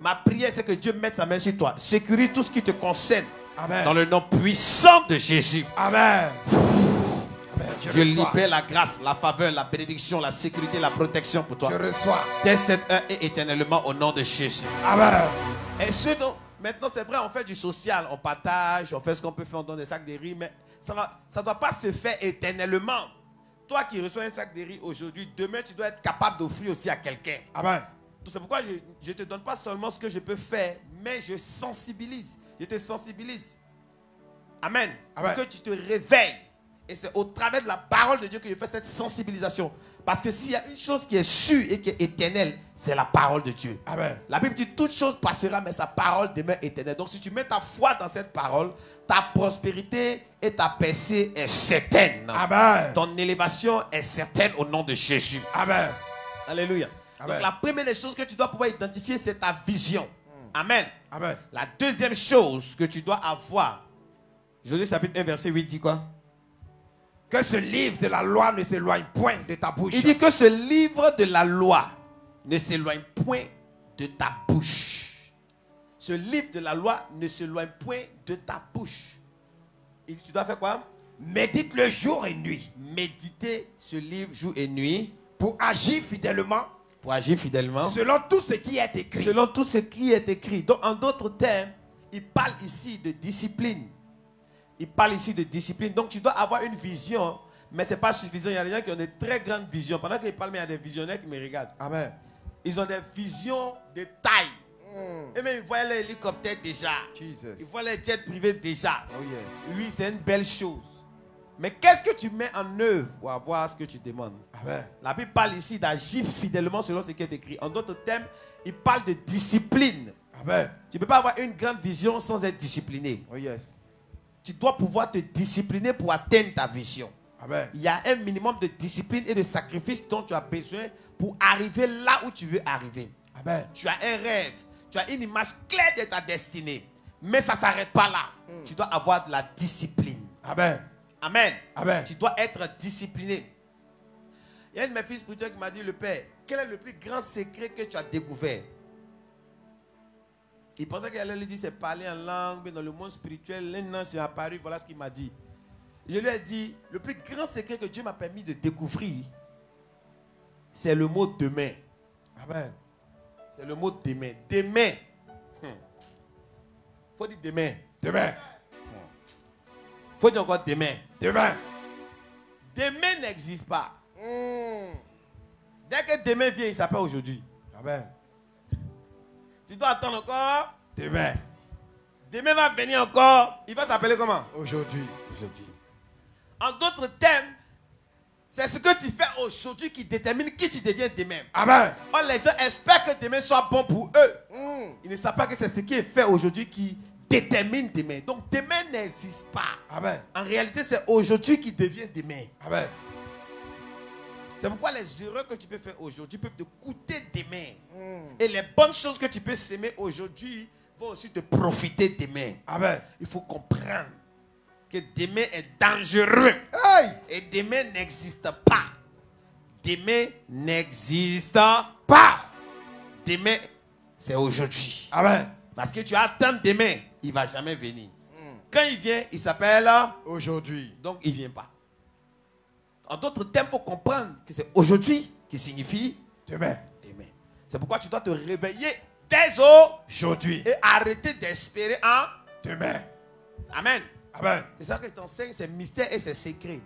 Ma prière, c'est que Dieu mette sa main sur toi. Sécurise tout ce qui te concerne. Amen. Dans le nom puissant de Jésus. Amen. Amen. Je libère la grâce, la faveur, la bénédiction, la sécurité, la protection pour toi. Je reçois. Dès cette heure et éternellement au nom de Jésus. Amen. Et ce dont, maintenant, c'est vrai, on fait du social, on partage, on fait ce qu'on peut faire, on donne des sacs de riz, mais ça ne doit pas se faire éternellement. Toi qui reçois un sac de riz aujourd'hui, demain, tu dois être capable d'offrir aussi à quelqu'un. Amen. C'est pourquoi je ne te donne pas seulement ce que je peux faire, mais je sensibilise. Je te sensibilise. Amen. Amen. Pour que tu te réveilles. Et c'est au travers de la parole de Dieu que je fais cette sensibilisation. Parce que s'il y a une chose qui est sûre et qui est éternelle, c'est la parole de Dieu. Amen. La Bible dit toute chose passera, mais sa parole demeure éternelle. Donc si tu mets ta foi dans cette parole, ta prospérité et ta percée est certaine. Amen. Ton élévation est certaine au nom de Jésus. Amen. Alléluia. Amen. Donc la première des choses que tu dois pouvoir identifier, c'est ta vision. Amen. Amen. La deuxième chose que tu dois avoir, Josué chapitre 1 verset 8 dit quoi? Que ce livre de la loi ne s'éloigne point de ta bouche. Il dit que ce livre de la loi ne s'éloigne point de ta bouche. Ce livre de la loi ne s'éloigne point de ta bouche. Il dit, tu dois faire quoi? Médite-le jour et nuit. Méditer ce livre jour et nuit. Pour agir fidèlement. Pour agir fidèlement. Selon tout ce qui est écrit. Selon tout ce qui est écrit. Donc en d'autres termes, il parle ici de discipline. Il parle ici de discipline. Donc tu dois avoir une vision, mais ce n'est pas suffisant. Il y a des gens qui ont de très grandes visions. Pendant qu'ils parlent, il y a des visionnaires qui me regardent. Amen. Ils ont des visions de taille. Et même ils voient l'hélicoptère déjà. Jesus. Ils voient les jets privés déjà. Oh yes. Oui, c'est une belle chose. Mais qu'est-ce que tu mets en œuvre pour avoir ce que tu demandes? Amen. La Bible parle ici d'agir fidèlement selon ce qui est écrit. En d'autres termes, il parle de discipline. Amen. Tu ne peux pas avoir une grande vision sans être discipliné. Oh yes. Tu dois pouvoir te discipliner pour atteindre ta vision. Amen. Il y a un minimum de discipline et de sacrifice dont tu as besoin pour arriver là où tu veux arriver. Amen. Tu as un rêve, tu as une image claire de ta destinée. Mais ça ne s'arrête pas là. Tu dois avoir de la discipline. Amen. Amen. Amen. Tu dois être discipliné. Il y a un de mes fils spirituels qui m'a dit, le père, quel est le plus grand secret que tu as découvert? Il pensait qu'elle allait lui dire c'est parler en langue, mais dans le monde spirituel, un ange est apparu, voilà ce qu'il m'a dit. Je lui ai dit, le plus grand secret que Dieu m'a permis de découvrir, c'est le mot demain. Amen. C'est le mot demain. Demain. Faut dire demain. Demain. Faut dire encore demain. Demain. Demain n'existe pas. Dès que demain vient, il s'appelle aujourd'hui. Amen. Tu dois attendre encore. Demain. Demain va venir encore. Il va s'appeler comment? Aujourd'hui. Aujourd'hui. En d'autres termes, c'est ce que tu fais aujourd'hui qui détermine qui tu deviens demain. Amen. Or, les gens espèrent que demain soit bon pour eux. Ils ne savent pas que c'est ce qui est fait aujourd'hui qui détermine demain. Donc demain n'existe pas. Amen. En réalité, c'est aujourd'hui qui devient demain. Amen. C'est pourquoi les erreurs que tu peux faire aujourd'hui peuvent te coûter demain. Et les bonnes choses que tu peux s'aimer aujourd'hui vont aussi te profiter demain. Amen. Il faut comprendre que demain est dangereux. Hey. Et demain n'existe pas. Demain n'existe Pas. Demain, c'est aujourd'hui. Amen. Parce que tu attends demain, il ne va jamais venir. Quand il vient, il s'appelle Aujourd'hui. donc il ne vient pas. En d'autres termes, il faut comprendre que c'est aujourd'hui qui signifie Demain. demain. C'est pourquoi tu dois te réveiller dès Aujourd'hui. et arrêter d'espérer en Demain. Amen. Amen. C'est ça que je t'enseigne, c'est mystère et c'est secret.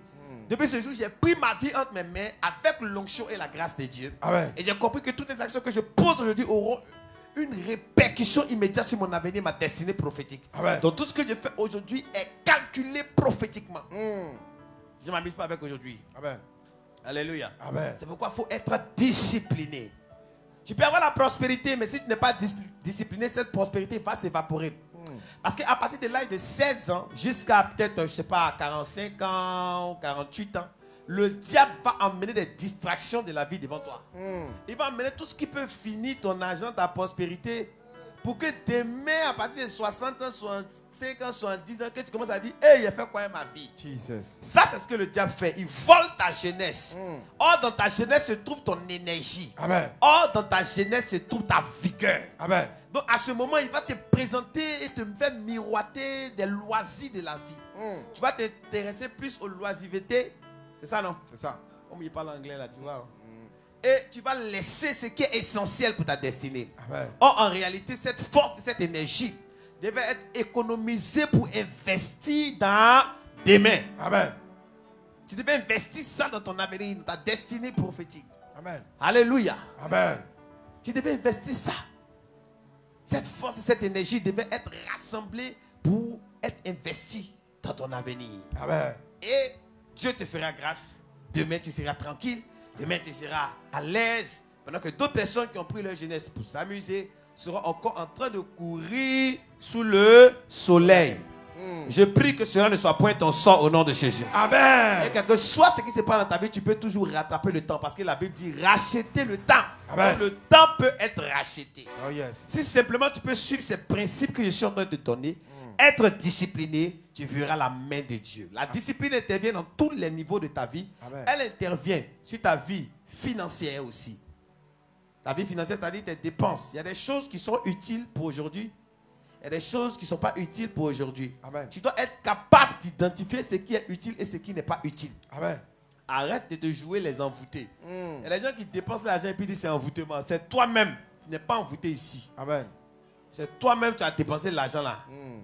Depuis ce jour, j'ai pris ma vie entre mes mains avec l'onction et la grâce de Dieu. Amen. Et j'ai compris que toutes les actions que je pose aujourd'hui auront une répercussion immédiate sur mon avenir, ma destinée prophétique. Amen. Donc tout ce que je fais aujourd'hui est calculé calculé prophétiquement. Je ne m'amuse pas avec aujourd'hui. Amen. Alléluia. Amen. C'est pourquoi il faut être discipliné. Tu peux avoir la prospérité, mais si tu n'es pas discipliné, cette prospérité va s'évaporer. Parce qu'à partir de l'âge de 16 ans jusqu'à peut-être, je ne sais pas, 45 ans, 48 ans, le diable va emmener des distractions de la vie devant toi. Il va emmener tout ce qui peut finir ton argent, ta prospérité, pour que demain, à partir de 60 ans, 65 ans, 70 ans, que tu commences à dire, hey, il a fait quoi dans ma vie? Jesus. Ça, c'est ce que le diable fait. Il vole ta jeunesse. Or, dans ta jeunesse se trouve ton énergie. Amen. Or, dans ta jeunesse se trouve ta vigueur. Amen. Donc, à ce moment, il va te présenter et te faire miroiter des loisirs de la vie. Tu vas t'intéresser plus aux loisivetés. C'est ça, non? C'est ça. Comme il parle anglais, là, tu vois. Et tu vas laisser ce qui est essentiel pour ta destinée. Amen. Or, en réalité, cette force et cette énergie devait être économisée pour investir dans demain. Amen. Tu devais investir ça dans ton avenir, dans ta destinée prophétique. Amen. Alléluia. Amen. Tu devais investir ça. Cette force et cette énergie devaient être rassemblées pour être investies dans ton avenir. Amen. Et Dieu te fera grâce. Demain, tu seras tranquille. Demain, tu seras à l'aise. Pendant que d'autres personnes qui ont pris leur jeunesse pour s'amuser seront encore en train de courir sous le soleil. Je prie que cela ne soit point ton sort au nom de Jésus. Amen. Et quel que soit ce qui se passe dans ta vie, tu peux toujours rattraper le temps. Parce que la Bible dit racheter le temps. Amen. Donc, le temps peut être racheté. Oh yes. Si simplement tu peux suivre ces principes que je suis en train de te donner, être discipliné, tu verras la main de Dieu. La discipline intervient dans tous les niveaux de ta vie. Amen. Elle intervient sur ta vie financière aussi. Ta vie financière, c'est-à-dire tes dépenses. Il y a des choses qui sont utiles pour aujourd'hui. Il y a des choses qui ne sont pas utiles pour aujourd'hui. Amen. Tu dois être capable d'identifier ce qui est utile et ce qui n'est pas utile. Amen. Arrête de te jouer les envoûtés. Il y a des gens qui dépensent l'argent et puis disent c'est envoûtement. C'est toi-même qui n'es pas envoûté ici. Amen. C'est toi-même qui as dépensé l'argent là.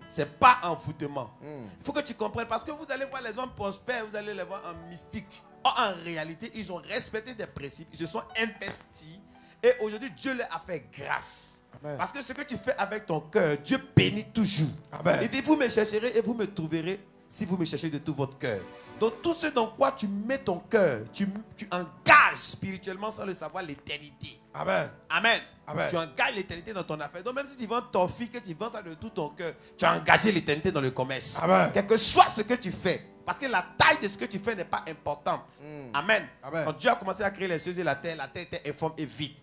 C'est pas envoûtement. Il faut que tu comprennes parce que vous allez voir les hommes prospères, vous allez les voir en mystique. Or, en réalité, ils ont respecté des principes, ils se sont investis et aujourd'hui Dieu leur a fait grâce. Amen. Parce que ce que tu fais avec ton cœur, Dieu bénit toujours. Amen. Il dit vous me chercherez et vous me trouverez si vous me cherchez de tout votre cœur. Donc tout ce dans quoi tu mets ton cœur, tu engages spirituellement sans le savoir l'éternité. Amen. Amen. Amen. Tu engages l'éternité dans ton affaire. Donc même si tu vends ton fils, que tu vends ça de tout ton cœur, tu as engagé l'éternité dans le commerce. Amen. Quel que soit ce que tu fais. Parce que la taille de ce que tu fais n'est pas importante. Amen. Amen. Quand Dieu a commencé à créer les cieux et la terre était informe et vide.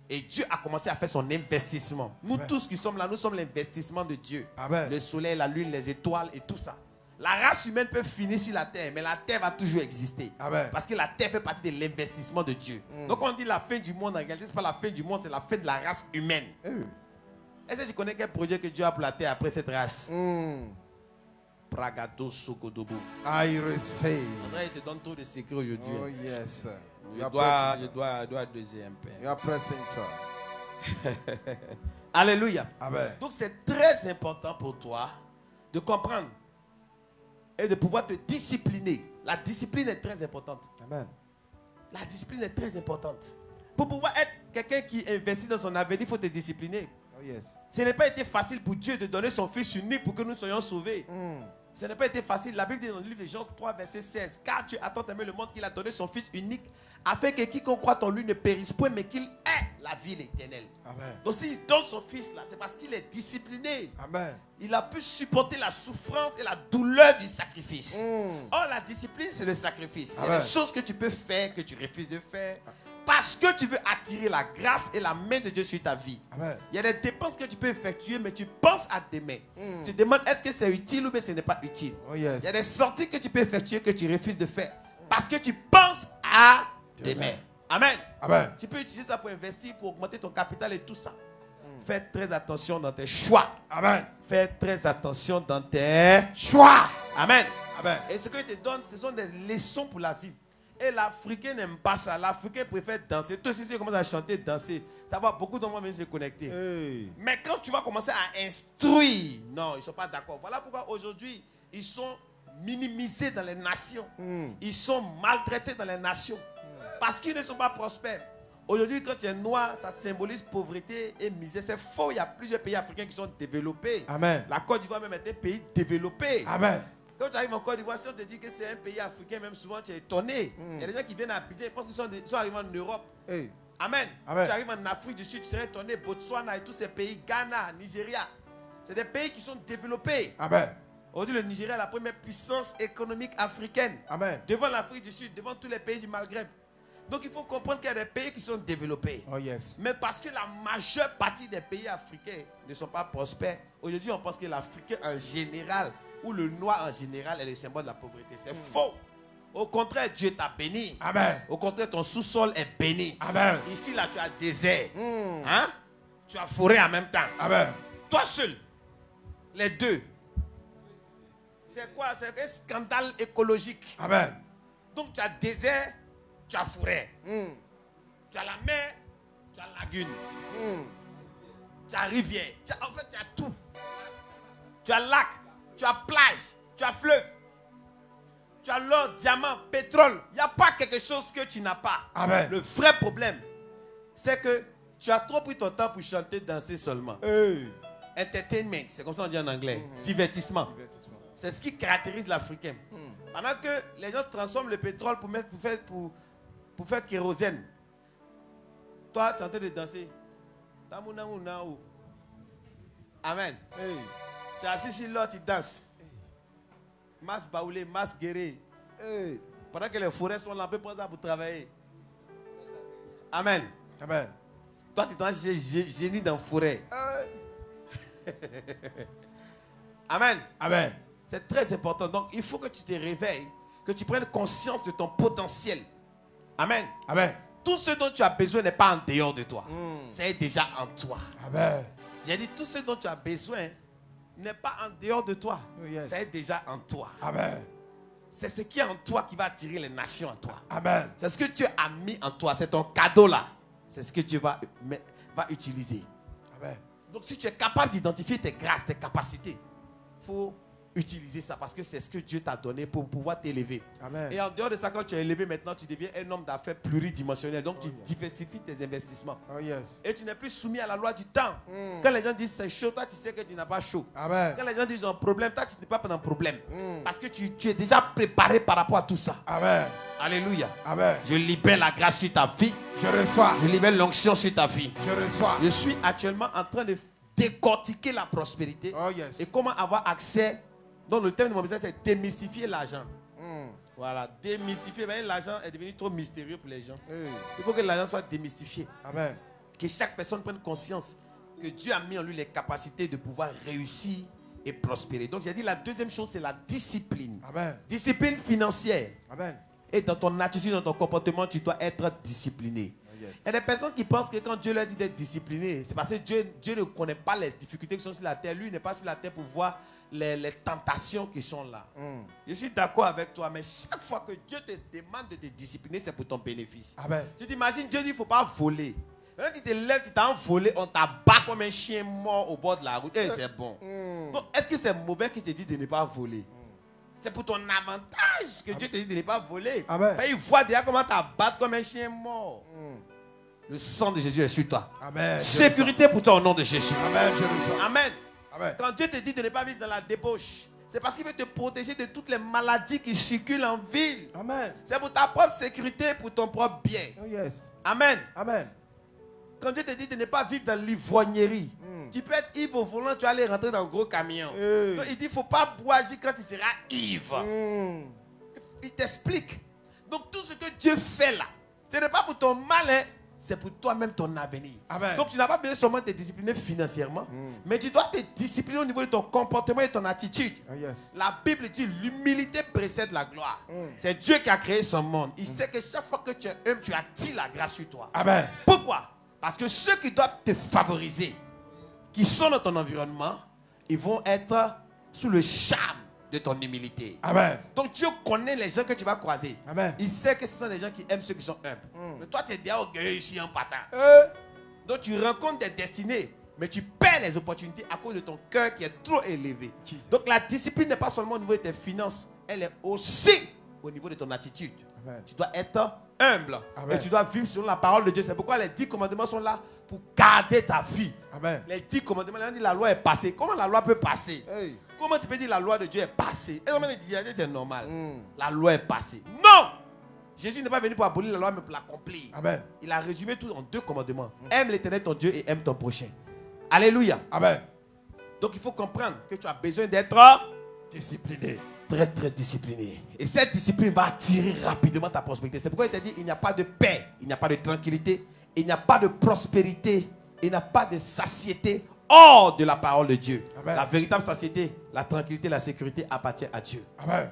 Et Dieu a commencé à faire son investissement. Nous Amen. tous qui sommes là, nous sommes l'investissement de Dieu. Amen. Le soleil, la lune, les étoiles et tout ça. La race humaine peut finir sur la terre, mais la terre va toujours exister. Amen. Parce que la terre fait partie de l'investissement de Dieu. Donc on dit la fin du monde, en réalité, ce n'est pas la fin du monde, c'est la fin de la race humaine. Est-ce que tu connais quel projet que Dieu a pour la terre après cette race? Pragado Sokodobo. I receive. André, il te donne trop de secrets aujourd'hui. Oh yes. Je dois doser un peu. You are pressing sir. Alléluia. Amen. Donc c'est très important pour toi de comprendre et de pouvoir te discipliner. La discipline est très importante. Amen. La discipline est très importante. Pour pouvoir être quelqu'un qui investit dans son avenir, il faut te discipliner. Oh yes. Ce n'est pas été facile pour Dieu de donner son Fils unique pour que nous soyons sauvés. Ce n'a pas été facile. La Bible dit dans le livre de Jean 3, verset 16. Car Dieu a tant aimé le monde qu'il a donné son Fils unique afin que quiconque croit en lui ne périsse point, mais qu'il ait la vie éternelle. Amen. Donc s'il donne son Fils là, c'est parce qu'il est discipliné. Amen. Il a pu supporter la souffrance et la douleur du sacrifice. Or, la discipline, c'est le sacrifice. Il y a des choses que tu peux faire, que tu refuses de faire, parce que tu veux attirer la grâce et la main de Dieu sur ta vie. Amen. Il y a des dépenses que tu peux effectuer, mais tu penses à demain. Tu te demandes, est-ce que c'est utile ou bien ce n'est pas utile? Oh yes. Il y a des sorties que tu peux effectuer, que tu refuses de faire, parce que tu penses à demain. Amen. Amen. Tu peux utiliser ça pour investir, pour augmenter ton capital et tout ça. Fais très attention dans tes choix. Amen. Fais très attention dans tes Choix. Amen. Amen. Et ce que je te donne, ce sont des leçons pour la vie. Et l'Africain n'aime pas ça. L'Africain préfère danser. Toi, si tu commences à chanter, danser, tu vas beaucoup d'enfants venir se connecter. Hey. Mais quand tu vas commencer à instruire, non, ils ne sont pas d'accord. Voilà pourquoi aujourd'hui, ils sont minimisés dans les nations. Ils sont maltraités dans les nations. Parce qu'ils ne sont pas prospères. Aujourd'hui, quand tu es noir, ça symbolise pauvreté et misère. C'est faux. Il y a plusieurs pays africains qui sont développés. Amen. La Côte d'Ivoire même est un pays développé. Amen. Quand tu arrives en Côte d'Ivoire, si on te dit que c'est un pays africain, même souvent tu es étonné. Il y a des gens qui viennent à Abidjan, ils pensent qu'ils sont arrivés en Europe. Hey. Amen. Amen. Tu arrives en Afrique du Sud, tu serais étonné. Botswana et tous ces pays, Ghana, Nigeria. C'est des pays qui sont développés. Amen. Aujourd'hui, le Nigeria est la première puissance économique africaine. Amen. Devant l'Afrique du Sud, devant tous les pays du Maghreb. Donc il faut comprendre qu'il y a des pays qui sont développés. Oh yes. Mais parce que la majeure partie des pays africains ne sont pas prospères, aujourd'hui on pense que l'Africain en général, ou le noir en général, est le symbole de la pauvreté. C'est faux. Au contraire, Dieu t'a béni. Amen. Au contraire, ton sous-sol est béni. Amen. Ici, là, tu as désert. Hein? Tu as forêt en même temps. Amen. Toi seul. Les deux. C'est quoi? C'est un scandale écologique. Amen. Donc, tu as désert, tu as forêt. Tu as la mer, tu as la lagune. Tu as rivière. En fait, tu as tout. Tu as lac, tu as plage, tu as fleuve. Tu as l'or, diamant, pétrole. Il n'y a pas quelque chose que tu n'as pas. Amen. Le vrai problème, c'est que tu as trop pris ton temps pour chanter, danser seulement. Hey. Entertainment, c'est comme ça on dit en anglais. Divertissement. C'est ce qui caractérise l'Africain. Pendant que les gens transforment le pétrole pour faire kérosène. Toi, tu es en train de danser. Amen. Hey. Tu es assis sur l'autre, tu danses. Mas baoulé, mas guéré. Hey. Pendant que les forêts sont là, on peut prendre ça pour travailler. Amen. Amen. Toi, tu es génie dans la forêt. Amen. Amen. C'est très important. Donc, il faut que tu te réveilles, que tu prennes conscience de ton potentiel. Amen. Amen. Tout ce dont tu as besoin n'est pas en dehors de toi. C'est déjà en toi. Amen. J'ai dit, tout ce dont tu as besoin n'est pas en dehors de toi. Oh, yes. C'est déjà en toi. Amen. C'est ce qui est en toi qui va attirer les nations en toi. Amen. C'est ce que Dieu a mis en toi. C'est ton cadeau là. C'est ce que Dieu va utiliser. Amen. Donc si tu es capable d'identifier tes grâces, tes capacités, il faut utiliser ça parce que c'est ce que Dieu t'a donné pour pouvoir t'élever. Amen. Et en dehors de ça, quand tu es élevé maintenant, tu deviens un homme d'affaires pluridimensionnel. Donc tu diversifies tes investissements. Oh yes. Et tu n'es plus soumis à la loi du temps. Quand les gens disent c'est chaud, toi tu sais que tu n'as pas chaud. Amen. Quand les gens disent un problème, toi tu n'es pas un problème. Parce que tu es déjà préparé par rapport à tout ça. Amen. Alléluia. Amen. Je libère la grâce sur ta vie. Je reçois. Je libère l'onction sur ta vie. Je reçois. Je suis actuellement en train de décortiquer la prospérité. Oh yes. Et comment avoir accès. Donc le thème de mon message c'est démystifier l'argent. Voilà, démystifier. L'argent est devenu trop mystérieux pour les gens. Hey. Il faut que l'argent soit démystifié. Amen. Que chaque personne prenne conscience que Dieu a mis en lui les capacités de pouvoir réussir et prospérer. Donc j'ai dit la deuxième chose c'est la discipline. Amen. Discipline financière. Amen. Et dans ton attitude, dans ton comportement, tu dois être discipliné. Yes. Il y a des personnes qui pensent que quand Dieu leur dit d'être discipliné, c'est parce que Dieu ne connaît pas les difficultés qui sont sur la terre. Lui n'est pas sur la terre pour voir les tentations qui sont là. Je suis d'accord avec toi, mais chaque fois que Dieu te demande de te discipliner, c'est pour ton bénéfice. Amen. Tu t'imagines, Dieu dit qu'il ne faut pas voler. Quand tu te lèves, tu t'as volé, on t'abat comme un chien mort au bord de la route. Et c'est bon. Donc, est-ce que c'est mauvais qu'il te dit de ne pas voler? C'est pour ton avantage que Dieu te dit de ne pas voler. Amen. Mais il voit déjà comment t'abattre comme un chien mort. Le sang de Jésus est sur toi. Amen. Sécurité pour toi au nom de Jésus. Amen. Je reçois. Amen. Amen. Quand Dieu te dit de ne pas vivre dans la débauche, c'est parce qu'il veut te protéger de toutes les maladies qui circulent en ville. Amen. C'est pour ta propre sécurité, pour ton propre bien. Oh yes. Amen. Amen. Quand Dieu te dit de ne pas vivre dans l'ivrognerie, tu peux être ivre au volant, tu vas aller rentrer dans un gros camion. Donc, il dit, il ne faut pas boire quand tu seras ivre. Il t'explique. Donc tout ce que Dieu fait là, ce n'est pas pour ton malin, c'est pour toi-même ton avenir. Amen. Donc tu n'as pas besoin seulement de te discipliner financièrement, mais tu dois te discipliner au niveau de ton comportement et ton attitude. Oh yes. La Bible dit l'humilité précède la gloire. C'est Dieu qui a créé son monde. Il sait que chaque fois que tu es humble, tu attires la grâce sur toi. Amen. Pourquoi? Parce que ceux qui doivent te favoriser, qui sont dans ton environnement, ils vont être sous le charme de ton humilité. Amen. Donc Dieu connaît les gens que tu vas croiser. Amen. Il sait que ce sont des gens qui aiment ceux qui sont humbles. Mais toi, tu es déjà orgueilleux ici en partant. Donc tu rencontres des destinées, mais tu perds les opportunités à cause de ton cœur qui est trop élevé. Donc la discipline n'est pas seulement au niveau de tes finances, elle est aussi au niveau de ton attitude. Amen. Tu dois être humble. Amen. Et tu dois vivre selon la parole de Dieu. C'est pourquoi les 10 commandements sont là pour garder ta vie. Amen. Les 10 commandements, on dit la loi est passée. Comment la loi peut passer? Hey. Comment tu peux dire la loi de Dieu est passée? Et on dit c'est normal. La loi est passée. Non! Jésus n'est pas venu pour abolir la loi, mais pour l'accomplir. Amen. Il a résumé tout en 2 commandements. Aime l'Éternel ton Dieu et aime ton prochain. Alléluia. Amen. Donc il faut comprendre que tu as besoin d'être discipliné. Très très discipliné. Et cette discipline va attirer rapidement ta prospérité. C'est pourquoi il t'a dit il n'y a pas de paix, il n'y a pas de tranquillité, il n'y a pas de prospérité, il n'y a pas de satiété hors de la parole de Dieu. Amen. La véritable satiété, la tranquillité, la sécurité appartient à Dieu. Amen.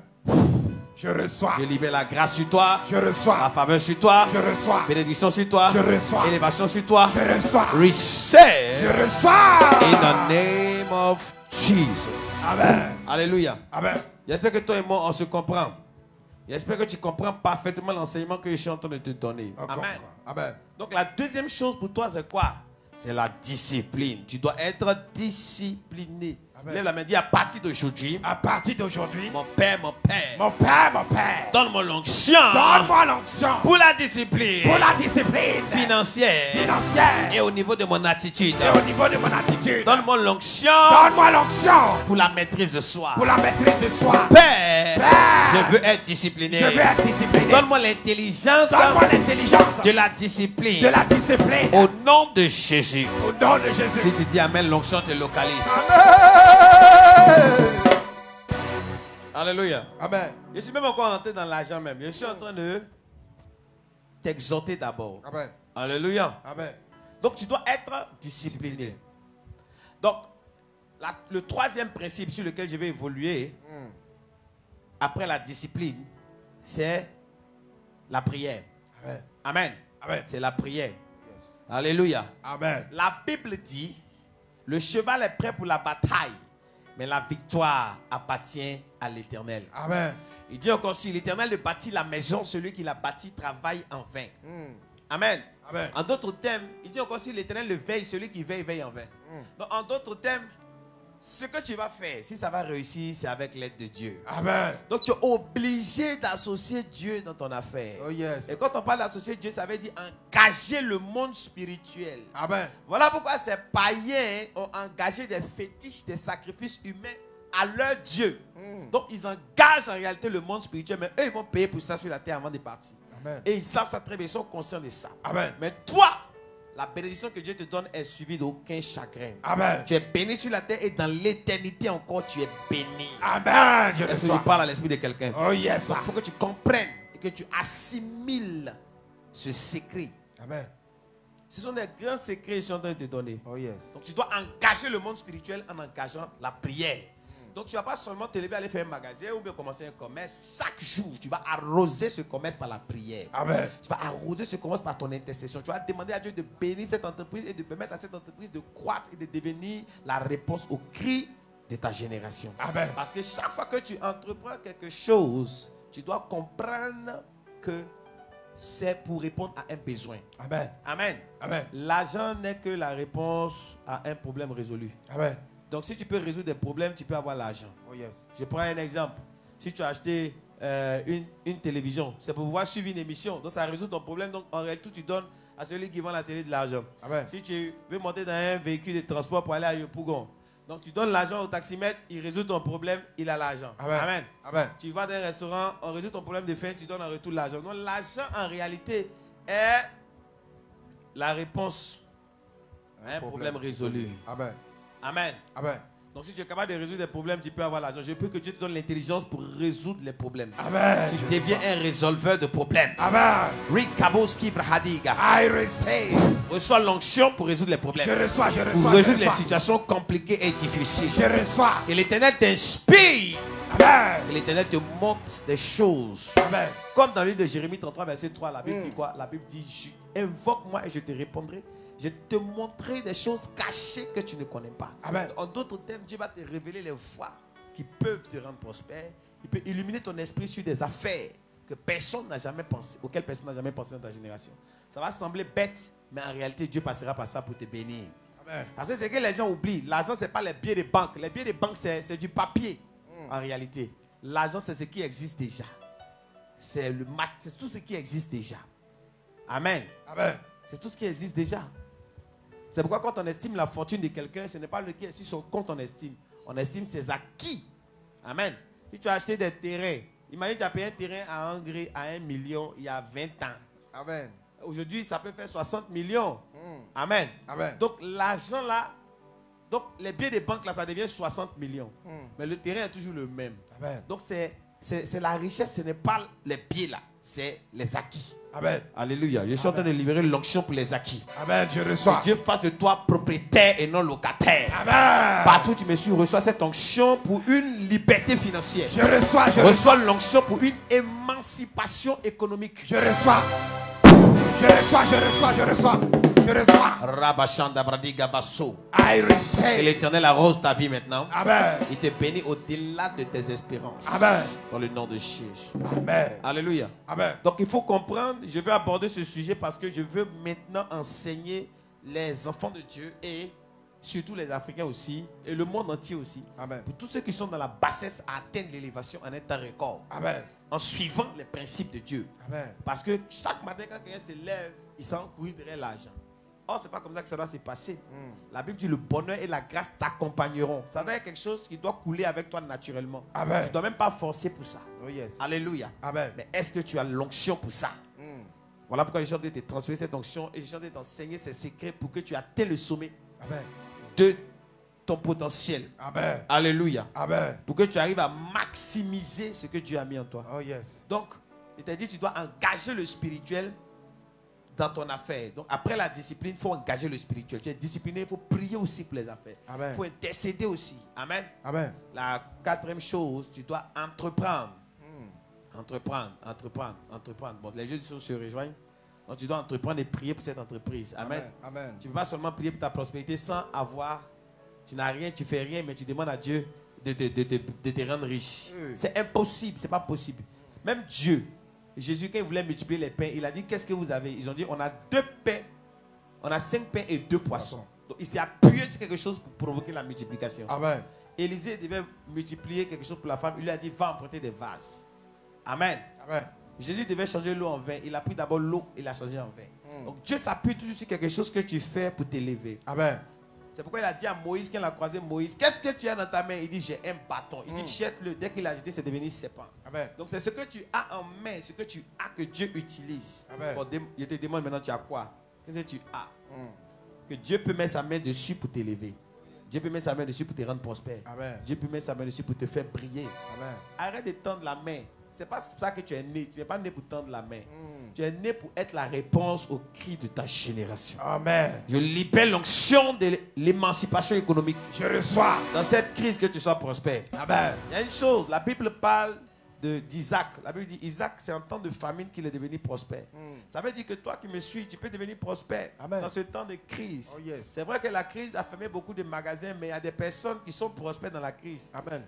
Je reçois. Je libère la grâce sur toi. Je reçois. La faveur sur toi. Je reçois. Bénédiction sur toi. Je reçois. Élévation sur toi. Je reçois. Receive. Je reçois. In the name of Jesus. Amen. Alléluia. Amen. J'espère que toi et moi, on se comprend. J'espère que tu comprends parfaitement l'enseignement que je suis en train de te donner. Amen. Amen. Donc la deuxième chose pour toi, c'est quoi? C'est la discipline. Tu dois être discipliné. Amen. Lève la main, dis à partir d'aujourd'hui. À partir d'aujourd'hui, Mon Père, mon Père. mon Père, Donne-moi l'onction. donne-moi l'onction Pour la discipline. pour la discipline Financière. financière Et au niveau de mon attitude. et au niveau de mon attitude. Donne-moi l'onction. Donne-moi l'onction Pour la maîtrise de soi. pour la maîtrise de soi. Père. Père. Je veux être discipliné. Je veux être discipliné. Donne-moi l'intelligence Donne-moi l'intelligence de la discipline. de la discipline Au nom de Jésus. au nom de Jésus. Si tu dis Amen, l'onction te localise. Alléluia. Amen. Je suis même encore entré dans l'argent même. Je suis en train de t'exhorter d'abord. Amen. Alléluia. Amen. Donc tu dois être discipliné. Donc le troisième principe sur lequel je vais évoluer après la discipline, c'est la prière. Amen. Amen. Amen. C'est la prière. Yes. Alléluia. Amen. La Bible dit, le cheval est prêt pour la bataille, mais la victoire appartient à l'Éternel. Amen. Il dit encore, si l'Éternel bâtit la maison, celui qui l'a bâti travaille en vain. Amen. Amen. En d'autres termes, il dit encore, si l'Éternel le veille, celui qui veille, veille en vain. Donc, en d'autres termes, ce que tu vas faire, si ça va réussir, c'est avec l'aide de Dieu. Amen. Donc, tu es obligé d'associer Dieu dans ton affaire. Oh yes. Et quand on parle d'associer Dieu, ça veut dire engager le monde spirituel. Amen. Voilà pourquoi ces païens ont engagé des fétiches, des sacrifices humains à leur Dieu. Donc, ils engagent en réalité le monde spirituel, mais eux, ils vont payer pour ça sur la terre avant de partir. Amen. Et ils savent ça très bien, ils sont conscients de ça. Amen. Mais toi, la bénédiction que Dieu te donne est suivie d'aucun chagrin. Amen. Tu es béni sur la terre et dans l'éternité encore, tu es béni. Amen. Je Est-ce que je reçois. parle à l'esprit de quelqu'un? Oh yes. Il faut que tu comprennes et que tu assimiles ce secret. Amen. Ce sont des grands secrets que je suis en train de te donner. Oh yes. Donc tu dois engager le monde spirituel en engageant la prière. Donc tu ne vas pas seulement te lever aller faire un magasin ou bien commencer un commerce. Chaque jour, tu vas arroser ce commerce par la prière. Amen. Tu vas arroser ce commerce par ton intercession. Tu vas demander à Dieu de bénir cette entreprise et de permettre à cette entreprise de croître et de devenir la réponse au cri de ta génération. Amen. Parce que chaque fois que tu entreprends quelque chose, tu dois comprendre que c'est pour répondre à un besoin. Amen. Amen. Amen. L'argent n'est que la réponse à un problème résolu. Amen. Donc si tu peux résoudre des problèmes, tu peux avoir l'argent. Oh yes. Je prends un exemple. Si tu as acheté une télévision, c'est pour pouvoir suivre une émission. Donc ça résout ton problème. Donc en réalité, tu donnes à celui qui vend la télé de l'argent. Amen. Si tu veux monter dans un véhicule de transport pour aller à Yopougon, donc tu donnes l'argent au taximètre, il résout ton problème, il a l'argent. Amen. Amen. Amen. Tu vas dans un restaurant, on résout ton problème de faim, tu donnes en retour l'argent. Donc l'argent en réalité est la réponse à un problème résolu. Amen. Amen. Amen. Donc si tu es capable de résoudre des problèmes, tu peux avoir l'argent. Je peux que Dieu te donne l'intelligence pour résoudre les problèmes. Amen. Tu deviens un résolveur de problèmes. Amen. Rikaboski Brahadiga. I receive. Reçois l'onction pour résoudre les problèmes. Je reçois, je Pour reçois. Je résoudre les reçois. situations compliquées et difficiles. Je reçois. Et l'Éternel t'inspire. Amen. Et l'Éternel te montre des choses. Amen. Comme dans le livre de Jérémie 33, verset 3, la Bible dit quoi? La Bible dit, invoque-moi et je te répondrai. Je te montrerai des choses cachées que tu ne connais pas. Amen. En d'autres termes, Dieu va te révéler les voies qui peuvent te rendre prospère. Il peut illuminer ton esprit sur des affaires que personne n'a jamais pensé, auxquelles personne n'a jamais pensé dans ta génération. Ça va sembler bête, mais en réalité, Dieu passera par ça pour te bénir. Amen. Parce que c'est que les gens oublient. L'argent, ce n'est pas les billets de banque. Les billets de banque, c'est du papier, en réalité. L'argent, c'est ce qui existe déjà. C'est le mat, c'est tout ce qui existe déjà. Amen. Amen. C'est tout ce qui existe déjà. C'est pourquoi quand on estime la fortune de quelqu'un, ce n'est pas le qui est sur son compte on estime. on estime ses acquis. Amen. Si tu as acheté des terrains, imagine tu as payé un terrain à Hongrie à 1 million il y a 20 ans. Amen. Aujourd'hui, ça peut faire 60 millions. Amen. Amen. Donc, l'argent là, donc les biens des banques là, ça devient 60 millions. Mais le terrain est toujours le même. Amen. Donc, c'est la richesse, ce n'est pas les biens là, c'est les acquis. Amen. Alléluia. Je suis en train de libérer l'onction pour les acquis. Amen. Je reçois. Que Dieu fasse de toi propriétaire et non locataire. Amen. Partout où tu me suis, reçois cette onction pour une liberté financière. Je reçois. Je Reçois l'onction pour une émancipation économique. Je reçois. Je reçois. Je reçois. Je reçois. Je reçois. Rabashanda Bradiga Basso. I Et receive. l'Éternel arrose ta vie maintenant. Amen. Il te bénit au-delà de tes espérances. Amen. Dans le nom de Jésus. Amen. Alléluia. Amen. Donc il faut comprendre, je vais aborder ce sujet parce que je veux maintenant enseigner les enfants de Dieu et surtout les Africains aussi et le monde entier aussi. Amen. Pour tous ceux qui sont dans la bassesse à atteindre l'élévation en un temps record. Amen. En suivant les principes de Dieu. Amen. Parce que chaque matin quand quelqu'un se lève, il s'en courir derrière l'argent. Or, ce n'est pas comme ça que ça doit se passer. La Bible dit le bonheur et la grâce t'accompagneront. Ça doit être quelque chose qui doit couler avec toi naturellement. Amen. Tu ne dois même pas forcer pour ça. Oh yes. Alléluia. Amen. Mais est-ce que tu as l'onction pour ça? Voilà pourquoi je suis en train de te transférer cette onction et je suis en train de t'enseigner ces secrets pour que tu atteignes le sommet Amen. de ton potentiel. Amen. Alléluia. Amen. Pour que tu arrives à maximiser ce que Dieu a mis en toi. Oh yes. Donc, il t'a dit tu dois engager le spirituel dans ton affaire. Donc, après la discipline, il faut engager le spirituel. Tu es discipliné, il faut prier aussi pour les affaires. Amen. Il faut intercéder aussi. Amen. Amen. La quatrième chose, tu dois entreprendre. Entreprendre. Bon, les jeux se rejoignent. Donc, tu dois entreprendre et prier pour cette entreprise. Amen. Amen. Tu ne peux pas seulement prier pour ta prospérité sans avoir. Tu n'as rien, tu fais rien, mais tu demandes à Dieu de te rendre riche. C'est impossible, c'est pas possible. Même Dieu, Jésus, quand il voulait multiplier les pains, il a dit qu'est-ce que vous avez? Ils ont dit on a 2 pains, on a 5 pains et 2 poissons. Donc il s'est appuyé sur quelque chose pour provoquer la multiplication. Amen. Élisée devait multiplier quelque chose pour la femme. Il lui a dit va emprunter des vases. Amen. Amen. Jésus devait changer l'eau en vin. Il a pris d'abord l'eau et l'a changé en vin. Donc Dieu s'appuie toujours sur quelque chose que tu fais pour t'élever. Amen. C'est pourquoi il a dit à Moïse, quand il a croisé Moïse, qu'est-ce que tu as dans ta main? Il dit, j'ai un bâton. Il dit, jette-le. Dès qu'il l'a jeté, c'est devenu serpent. Amen. Donc c'est ce que tu as en main, ce que tu as que Dieu utilise. Amen. Bon, je te demande maintenant, tu as quoi? Qu'est-ce que tu as? Que Dieu peut mettre sa main dessus pour t'élever. Dieu peut mettre sa main dessus pour te rendre prospère. Amen. Dieu peut mettre sa main dessus pour te faire briller. Amen. Arrête de tendre la main. C'est pas ça que tu es né. Tu n'es pas né pour tendre la main. Tu es né pour être la réponse au cri de ta génération. Amen. Je libère l'onction de l'émancipation économique. Je reçois. Dans cette crise, que tu sois prospère. Amen. Il y a une chose, la Bible parle d'Isaac. La Bible dit Isaac, c'est en temps de famine qu'il est devenu prospère. Ça veut dire que toi qui me suis, tu peux devenir prospère. Amen. Dans ce temps de crise. Oh, yes. C'est vrai que la crise a fermé beaucoup de magasins, mais il y a des personnes qui sont prospères dans la crise. Amen.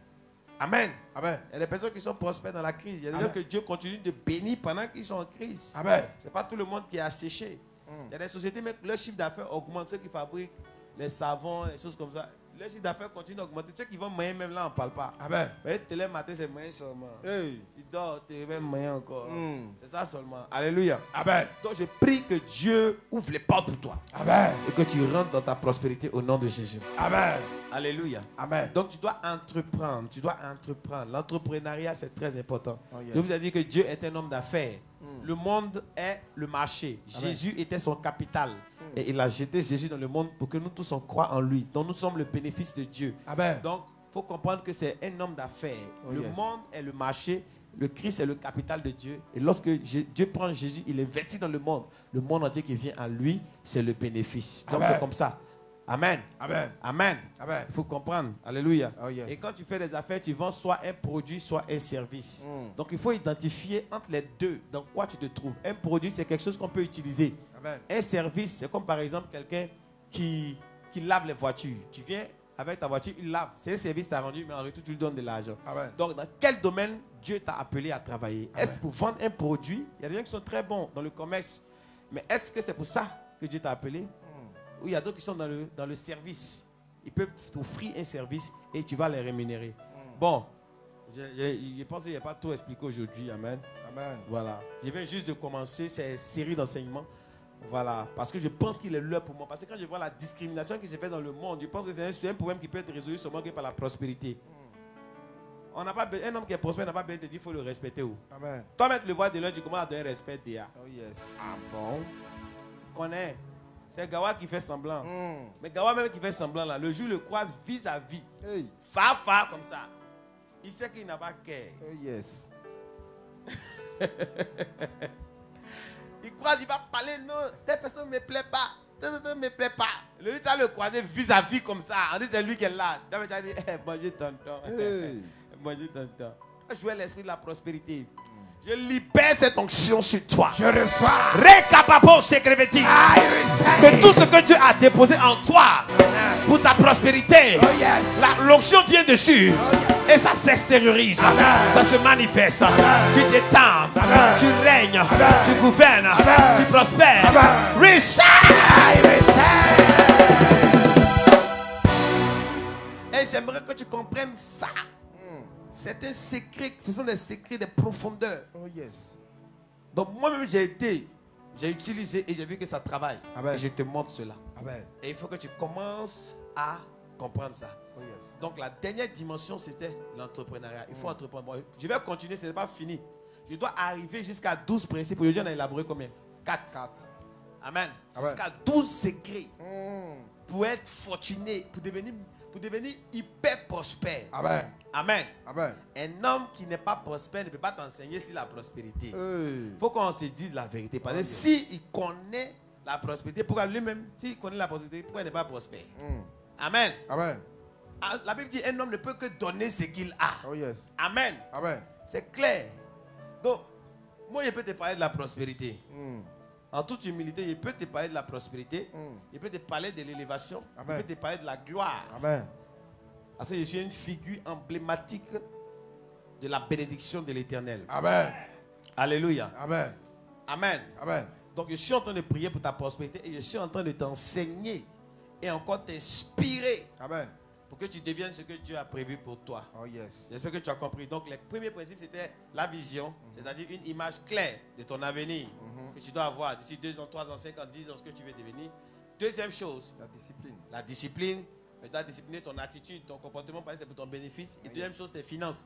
Amen. Amen. Il y a des personnes qui sont prospères dans la crise. Il y a des Amen. gens que Dieu continue de bénir pendant qu'ils sont en crise. Amen. Ce n'est pas tout le monde qui est asséché. Il y a des sociétés, mais leur chiffre d'affaires augmente. Ceux qui fabriquent les savons, les choses comme ça, leur chiffre d'affaires continue d'augmenter. Ceux qui vont moyen, même là, on ne parle pas. Amen. Tu te lèves matin, c'est moyen seulement. Hey. Tu dors, tu es même moyen encore. C'est ça seulement. Alléluia. Amen. Donc je prie que Dieu ouvre les portes pour toi. Amen. Et que tu rentres dans ta prospérité au nom de Jésus. Amen. Alléluia. Amen. Donc tu dois entreprendre. Tu dois entreprendre. L'entrepreneuriat, c'est très important. Oh, yes. Je vous ai dit que Dieu est un homme d'affaires. Le monde est le marché. Amen. Jésus était son capital. Et il a jeté Jésus dans le monde pour que nous tous on croit en lui. Donc nous sommes le bénéfice de Dieu. Amen. Donc il faut comprendre que c'est un homme d'affaires. Oh, le yes. monde est le marché. Le Christ est le capital de Dieu. Et lorsque Dieu prend Jésus, il investit dans le monde. Le monde entier qui vient à lui, c'est le bénéfice. Donc Amen. c'est comme ça. Amen. Amen. Amen. Amen. Il faut comprendre. Alléluia. Oh, yes. Et quand tu fais des affaires, tu vends soit un produit, soit un service. Donc il faut identifier entre les deux dans quoi tu te trouves. Un produit, c'est quelque chose qu'on peut utiliser. Amen. Un service, c'est comme par exemple quelqu'un qui lave les voitures. Tu viens avec ta voiture, il lave. C'est un service que tu as rendu, mais en retour, tu lui donnes de l'argent. Amen. Donc, dans quel domaine Dieu t'a appelé à travailler? Amen. Est-ce pour vendre un produit? Il y a des gens qui sont très bons dans le commerce. Mais est-ce que c'est pour ça que Dieu t'a appelé? Ou il y a d'autres qui sont dans le service. Ils peuvent t'offrir un service et tu vas les rémunérer. Bon, je pense qu'il n'y a pas tout expliqué aujourd'hui. Amen. Amen. Voilà. Je viens juste de commencer cette série d'enseignements Voilà, parce que je pense qu'il est l'heure pour moi. Parce que quand je vois la discrimination qui se fait dans le monde, je pense que c'est un problème qui peut être résolu seulement par la prospérité. On n'a pas un homme qui est prospère n'a pas besoin de dire qu'il faut le respecter. Amen. Toi-même, tu le vois de l'heure, tu commences à donner respect déjà. Oh yes. Ah bon? Connais. C'est Gawa qui fait semblant. Mais Gawa même qui fait semblant là, le jour le croise vis-à-vis. Hey. Far comme ça. Il sait qu'il n'a pas cœur. Oh yes. Il croise, il va parler, non, telle personne ne me plaît pas. Ne me plaît pas. Le lui, tu vas le croiser vis-à-vis comme ça. On dit c'est lui qui est là. Tu vas dire, bonjour tonton. Hey. Bonjour tonton. Jouer l'esprit de la prospérité. Je libère cette onction sur toi. Je reçois. Récapapo secréti. Que tout ce que Dieu a déposé en toi pour ta prospérité, Oh yes. l'onction vient dessus. Et ça s'extériorise. Ça se manifeste. Tu t'étends. Tu règnes. Tu gouvernes. Tu prospères. Et j'aimerais que tu comprennes ça. C'est un secret, ce sont des secrets de profondeur. Oh yes. Donc moi-même j'ai utilisé et j'ai vu que ça travaille. Amen. Et je te montre cela. Amen. Et il faut que tu commences à comprendre ça. Oh yes. Donc la dernière dimension c'était l'entrepreneuriat. Il faut entreprendre. Bon, je vais continuer, ce n'est pas fini. Je dois arriver jusqu'à 12 principes. Aujourd'hui on a élaboré combien? 4. Amen. Amen. Jusqu'à 12 secrets pour être fortuné, pour devenir hyper prospère. Amen. Amen. Amen. Un homme qui n'est pas prospère ne peut pas t'enseigner sur la prospérité. Hey. Il faut qu'on se dise la vérité. Parce que s'il connaît la prospérité, pourquoi lui-même, s'il connaît la prospérité, pourquoi il n'est pas prospère? Amen. Amen. La Bible dit un homme ne peut que donner ce qu'il a. Oh yes. Amen. Amen. C'est clair. Donc, moi, je peux te parler de la prospérité. En toute humilité, je peux te parler de la prospérité. Je peux te parler de l'élévation. Je Amen. peux te parler de la gloire. Amen. Parce que je suis une figure emblématique de la bénédiction de l'Éternel. Amen. Alléluia. Amen. Amen. Amen. Donc je suis en train de prier pour ta prospérité et je suis en train de t'enseigner et encore t'inspirer Amen. pour que tu deviennes ce que Dieu a prévu pour toi. Oh yes. J'espère que tu as compris. Donc les premiers principes c'était la vision, c'est-à-dire une image claire de ton avenir que tu dois avoir d'ici 2 ans, 3 ans, 5 ans, 10 ans, ce que tu veux devenir. Deuxième chose, La discipline. la discipline. Tu dois discipliner ton attitude, ton comportement, parce que c'est pour ton bénéfice. Et deuxième chose, tes finances.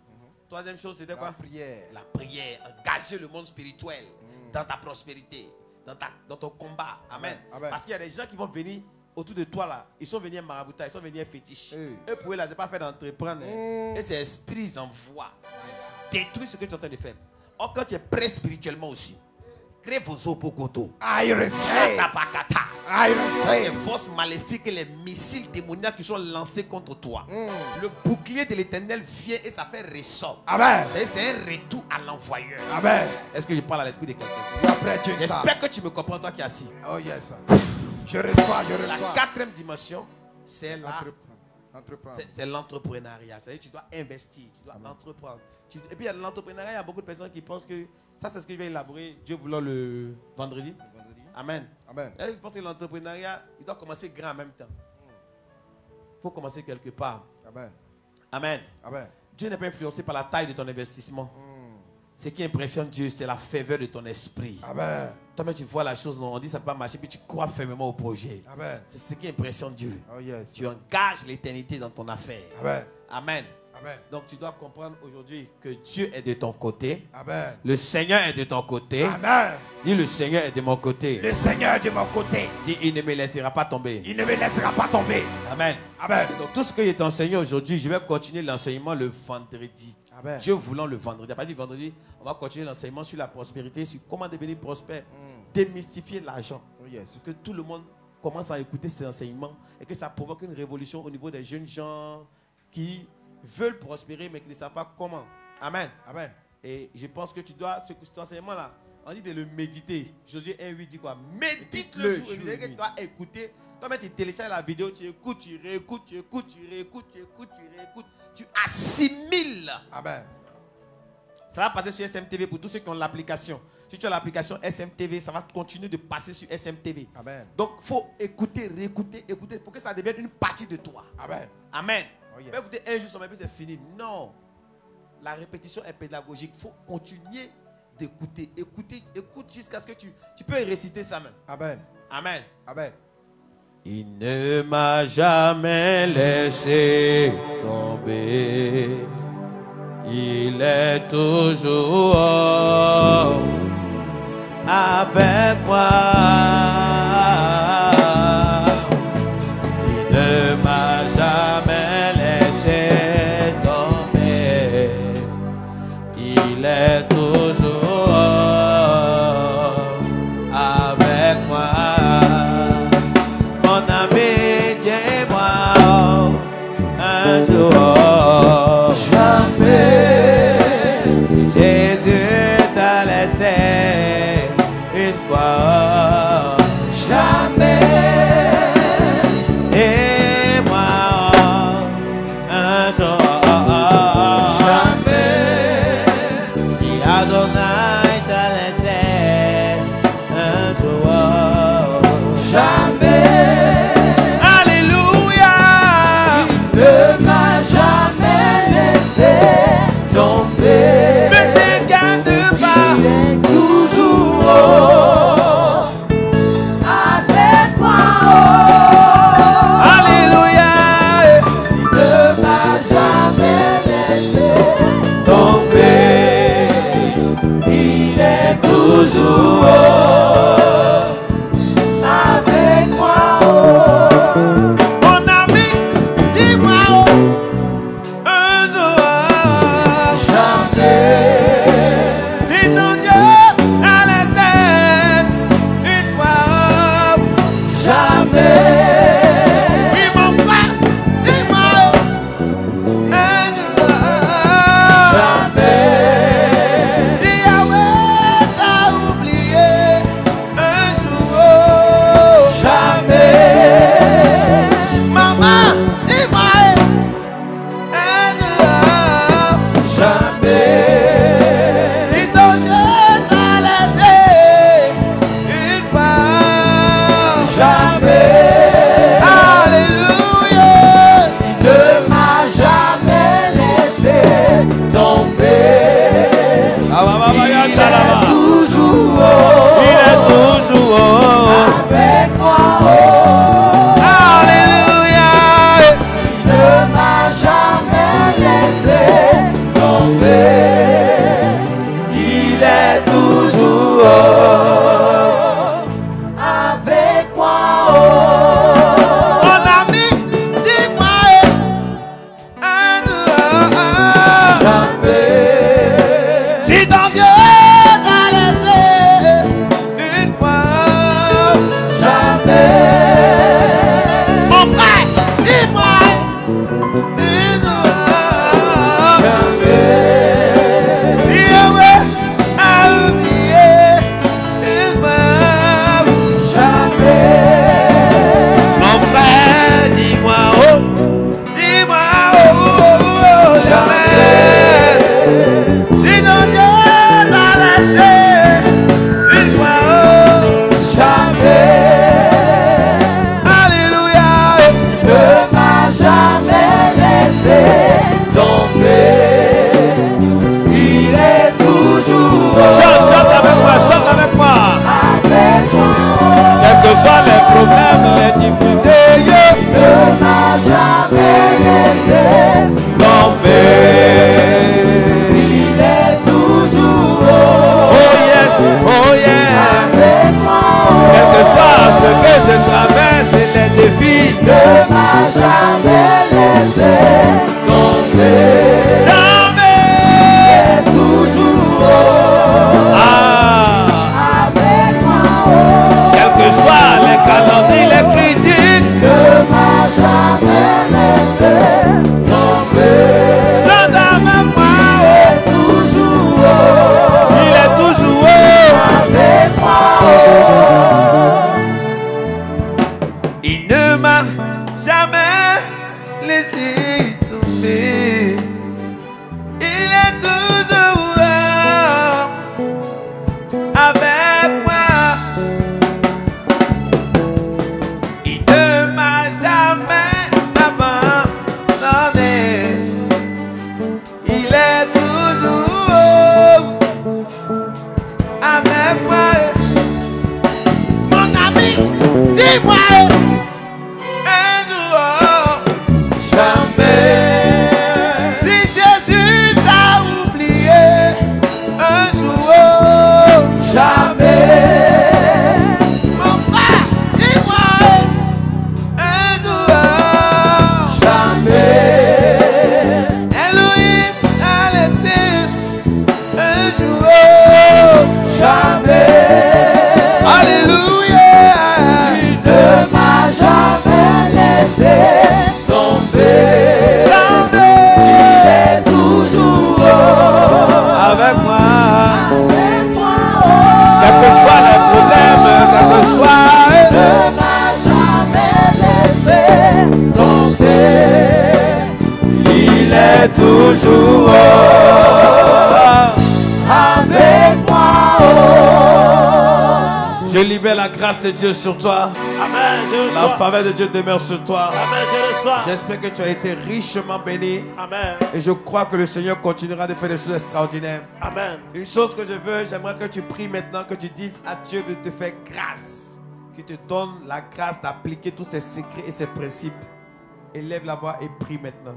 Troisième chose, c'était quoi? La prière. La prière. Engager le monde spirituel dans ta prospérité, dans ton combat. Amen. Amen. Parce qu'il y a des gens qui vont venir autour de toi là. Ils sont venus maraboutage, ils sont venus fétiche. Hey. Eux pour eux là, c'est pas fait d'entreprendre. Et c'est esprit, ils envoient. Détruis ce que tu es en train de faire. Or, quand tu es prêt spirituellement aussi, crée vos opogoto. I receive. I Les receive. forces maléfiques et les missiles démoniaques qui sont lancés contre toi. Le bouclier de l'Éternel vient et ça fait ressort. Amen. Et c'est un retour à l'envoyeur. Amen. Est-ce que je parle à l'esprit de quelqu'un? You are preaching, sir. J'espère que tu me comprends, toi qui es assis. Oh yes, sir. Je reçois, je La reçois. quatrième dimension, c'est Entreprendre. c'est l'entrepreneuriat. C'est-à-dire que tu dois investir, tu dois entreprendre. Et puis, l'entrepreneuriat, il y a beaucoup de personnes qui pensent que ça, c'est ce que je vais élaborer, Dieu voulant, le vendredi. Amen. Amen. Et je pense que l'entrepreneuriat, il doit commencer grand en même temps. Il faut commencer quelque part. Amen. Amen. Amen. Dieu n'est pas influencé par la taille de ton investissement. Ce qui impressionne Dieu, c'est la ferveur de ton esprit. Amen. Toi-même, tu vois la chose, on dit ça ne peut pas marcher, puis tu crois fermement au projet. Amen. C'est ce qui impressionne Dieu. Oh yes. Tu engages l'éternité dans ton affaire. Amen. Amen. Amen. Donc tu dois comprendre aujourd'hui que Dieu est de ton côté. Amen. Le Seigneur est de ton côté. Amen. Dis le Seigneur est de mon côté. Le Seigneur est de mon côté. Dis il ne me laissera pas tomber. Il ne me laissera pas tomber. Amen. Amen. Donc tout ce que je t'enseigne aujourd'hui, je vais continuer l'enseignement le vendredi. Amen. Dieu voulant le vendredi. À partir du vendredi, on va continuer l'enseignement sur la prospérité, sur comment devenir prospère, démystifier l'argent. Oh yes. Que tout le monde commence à écouter ces enseignements et que ça provoque une révolution au niveau des jeunes gens qui veulent prospérer mais qui ne savent pas comment. Amen. Amen. Et je pense que tu dois, cet enseignement-là, on dit de le méditer. Josué 1:8 dit quoi? Médite le jour et nuit. Tu dois écouter. Toi-même, tu télécharges la vidéo, tu écoutes, tu réécoutes, tu écoutes, tu réécoutes, tu écoutes, tu réécoutes. Tu assimiles. Amen. Ça va passer sur SMTV pour tous ceux qui ont l'application. Si tu as l'application SMTV, ça va continuer de passer sur SMTV. Amen. Donc, il faut écouter, réécouter, écouter pour que ça devienne une partie de toi. Amen. Amen. Oh, yes. Pas écouter un jour, mais puis c'est fini. Non. La répétition est pédagogique. Il faut continuer t'écouter. Écoute jusqu'à ce que tu peux réciter ça même. Amen. Amen. Amen. Il ne m'a jamais laissé tomber. Il est toujours avec moi. Il ne m'a jamais laissé tomber. Il est toujours avec moi. Mon ami, dis-moi un jour. Jamais. Si Jésus t'a laissé une fois. toujours avec moi. Je libère la grâce de Dieu sur toi. Amen. Je La reçois. faveur de Dieu demeure sur toi. Amen. Je reçois. J'espère que tu as été richement béni. Amen. Et je crois que le Seigneur continuera de faire des choses extraordinaires. Amen. Une chose que je veux, j'aimerais que tu pries maintenant, que tu dises à Dieu de te faire grâce. Qu'il te donne la grâce d'appliquer tous ses secrets et ses principes. Élève la voix et prie maintenant.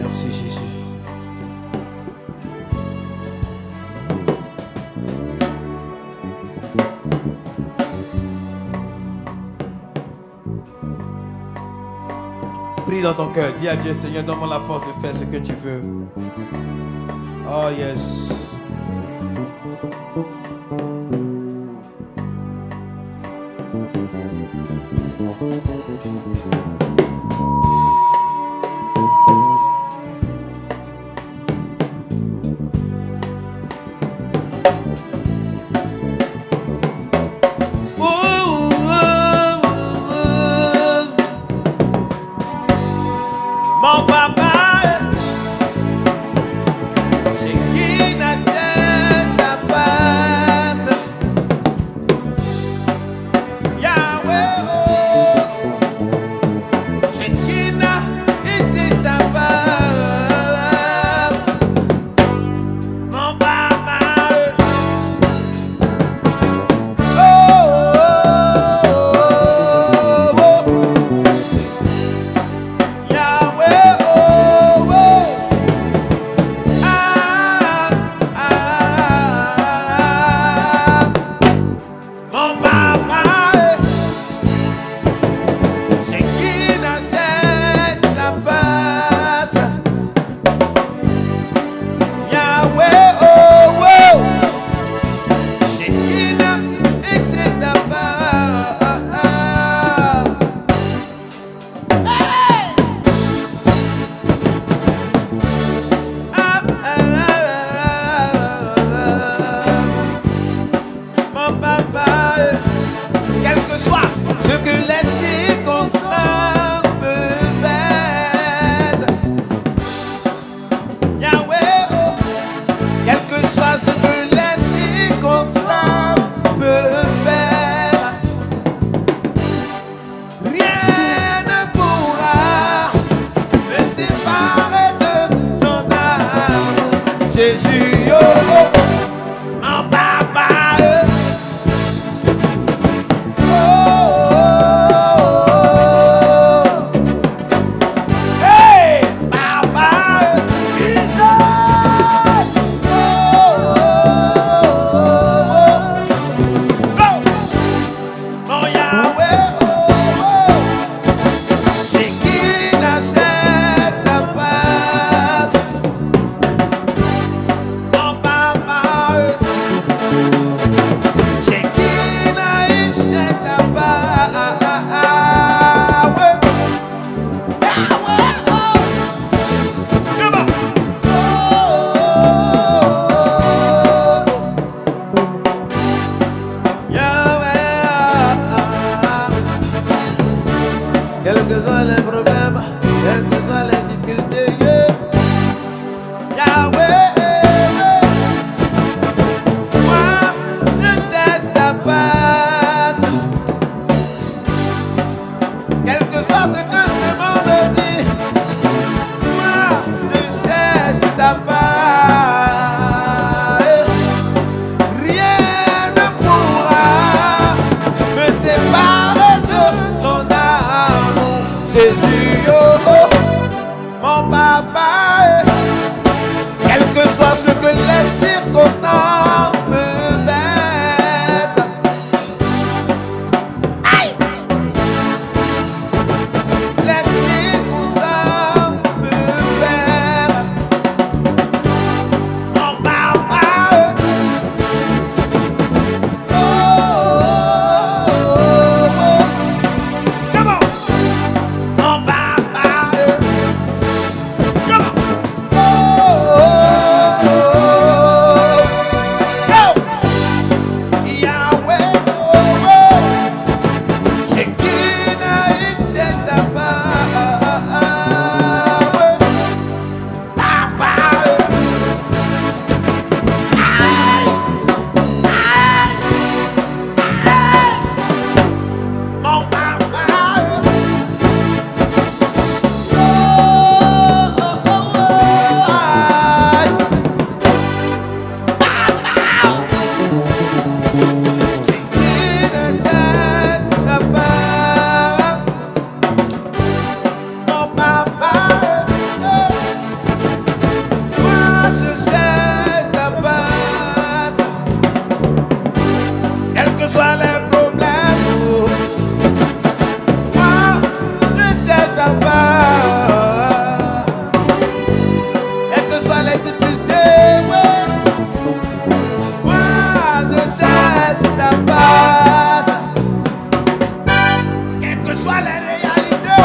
Merci Jésus. Prie dans ton cœur, dis à Dieu, Seigneur, donne-moi la force de faire ce que tu veux. Oh yes. Mon papa, c'est qui n'a Moi, je cherche ta face. Quelles que soient les réalités, Oh,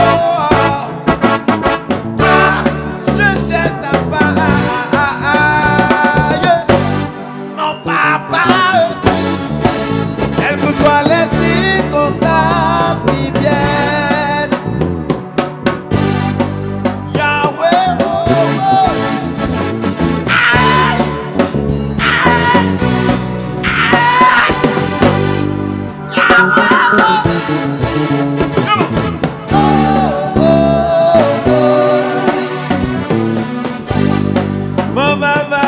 moi, je cherche ta face. mon papa, Quelles que soient les circonstances qui viennent, Yahweh, oh, oh. Aïe, aïe, aïe. Yahweh, oh. Oh, oh, oh. Mon papa,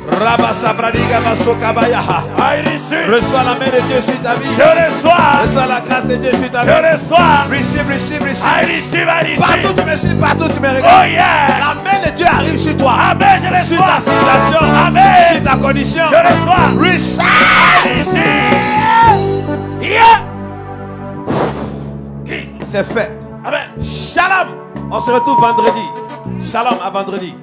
Rabasabradiga Masokabaya. I receive. Reçois la main de Dieu sur ta vie. Je reçois. Reçois la grâce de Dieu sur ta Je vie. reçois. Receive, receive, I receive. receive. I Partout receive. tu me suis, partout tu me Oh regardes. yeah. La main de Dieu arrive sur toi. Amen. Je Sur ta reçois. situation. Amen. Sur ta condition. Je reçois. Receive. I receive. Yeah. C'est fait. Amen. Shalom. On se retrouve vendredi. Shalom à vendredi.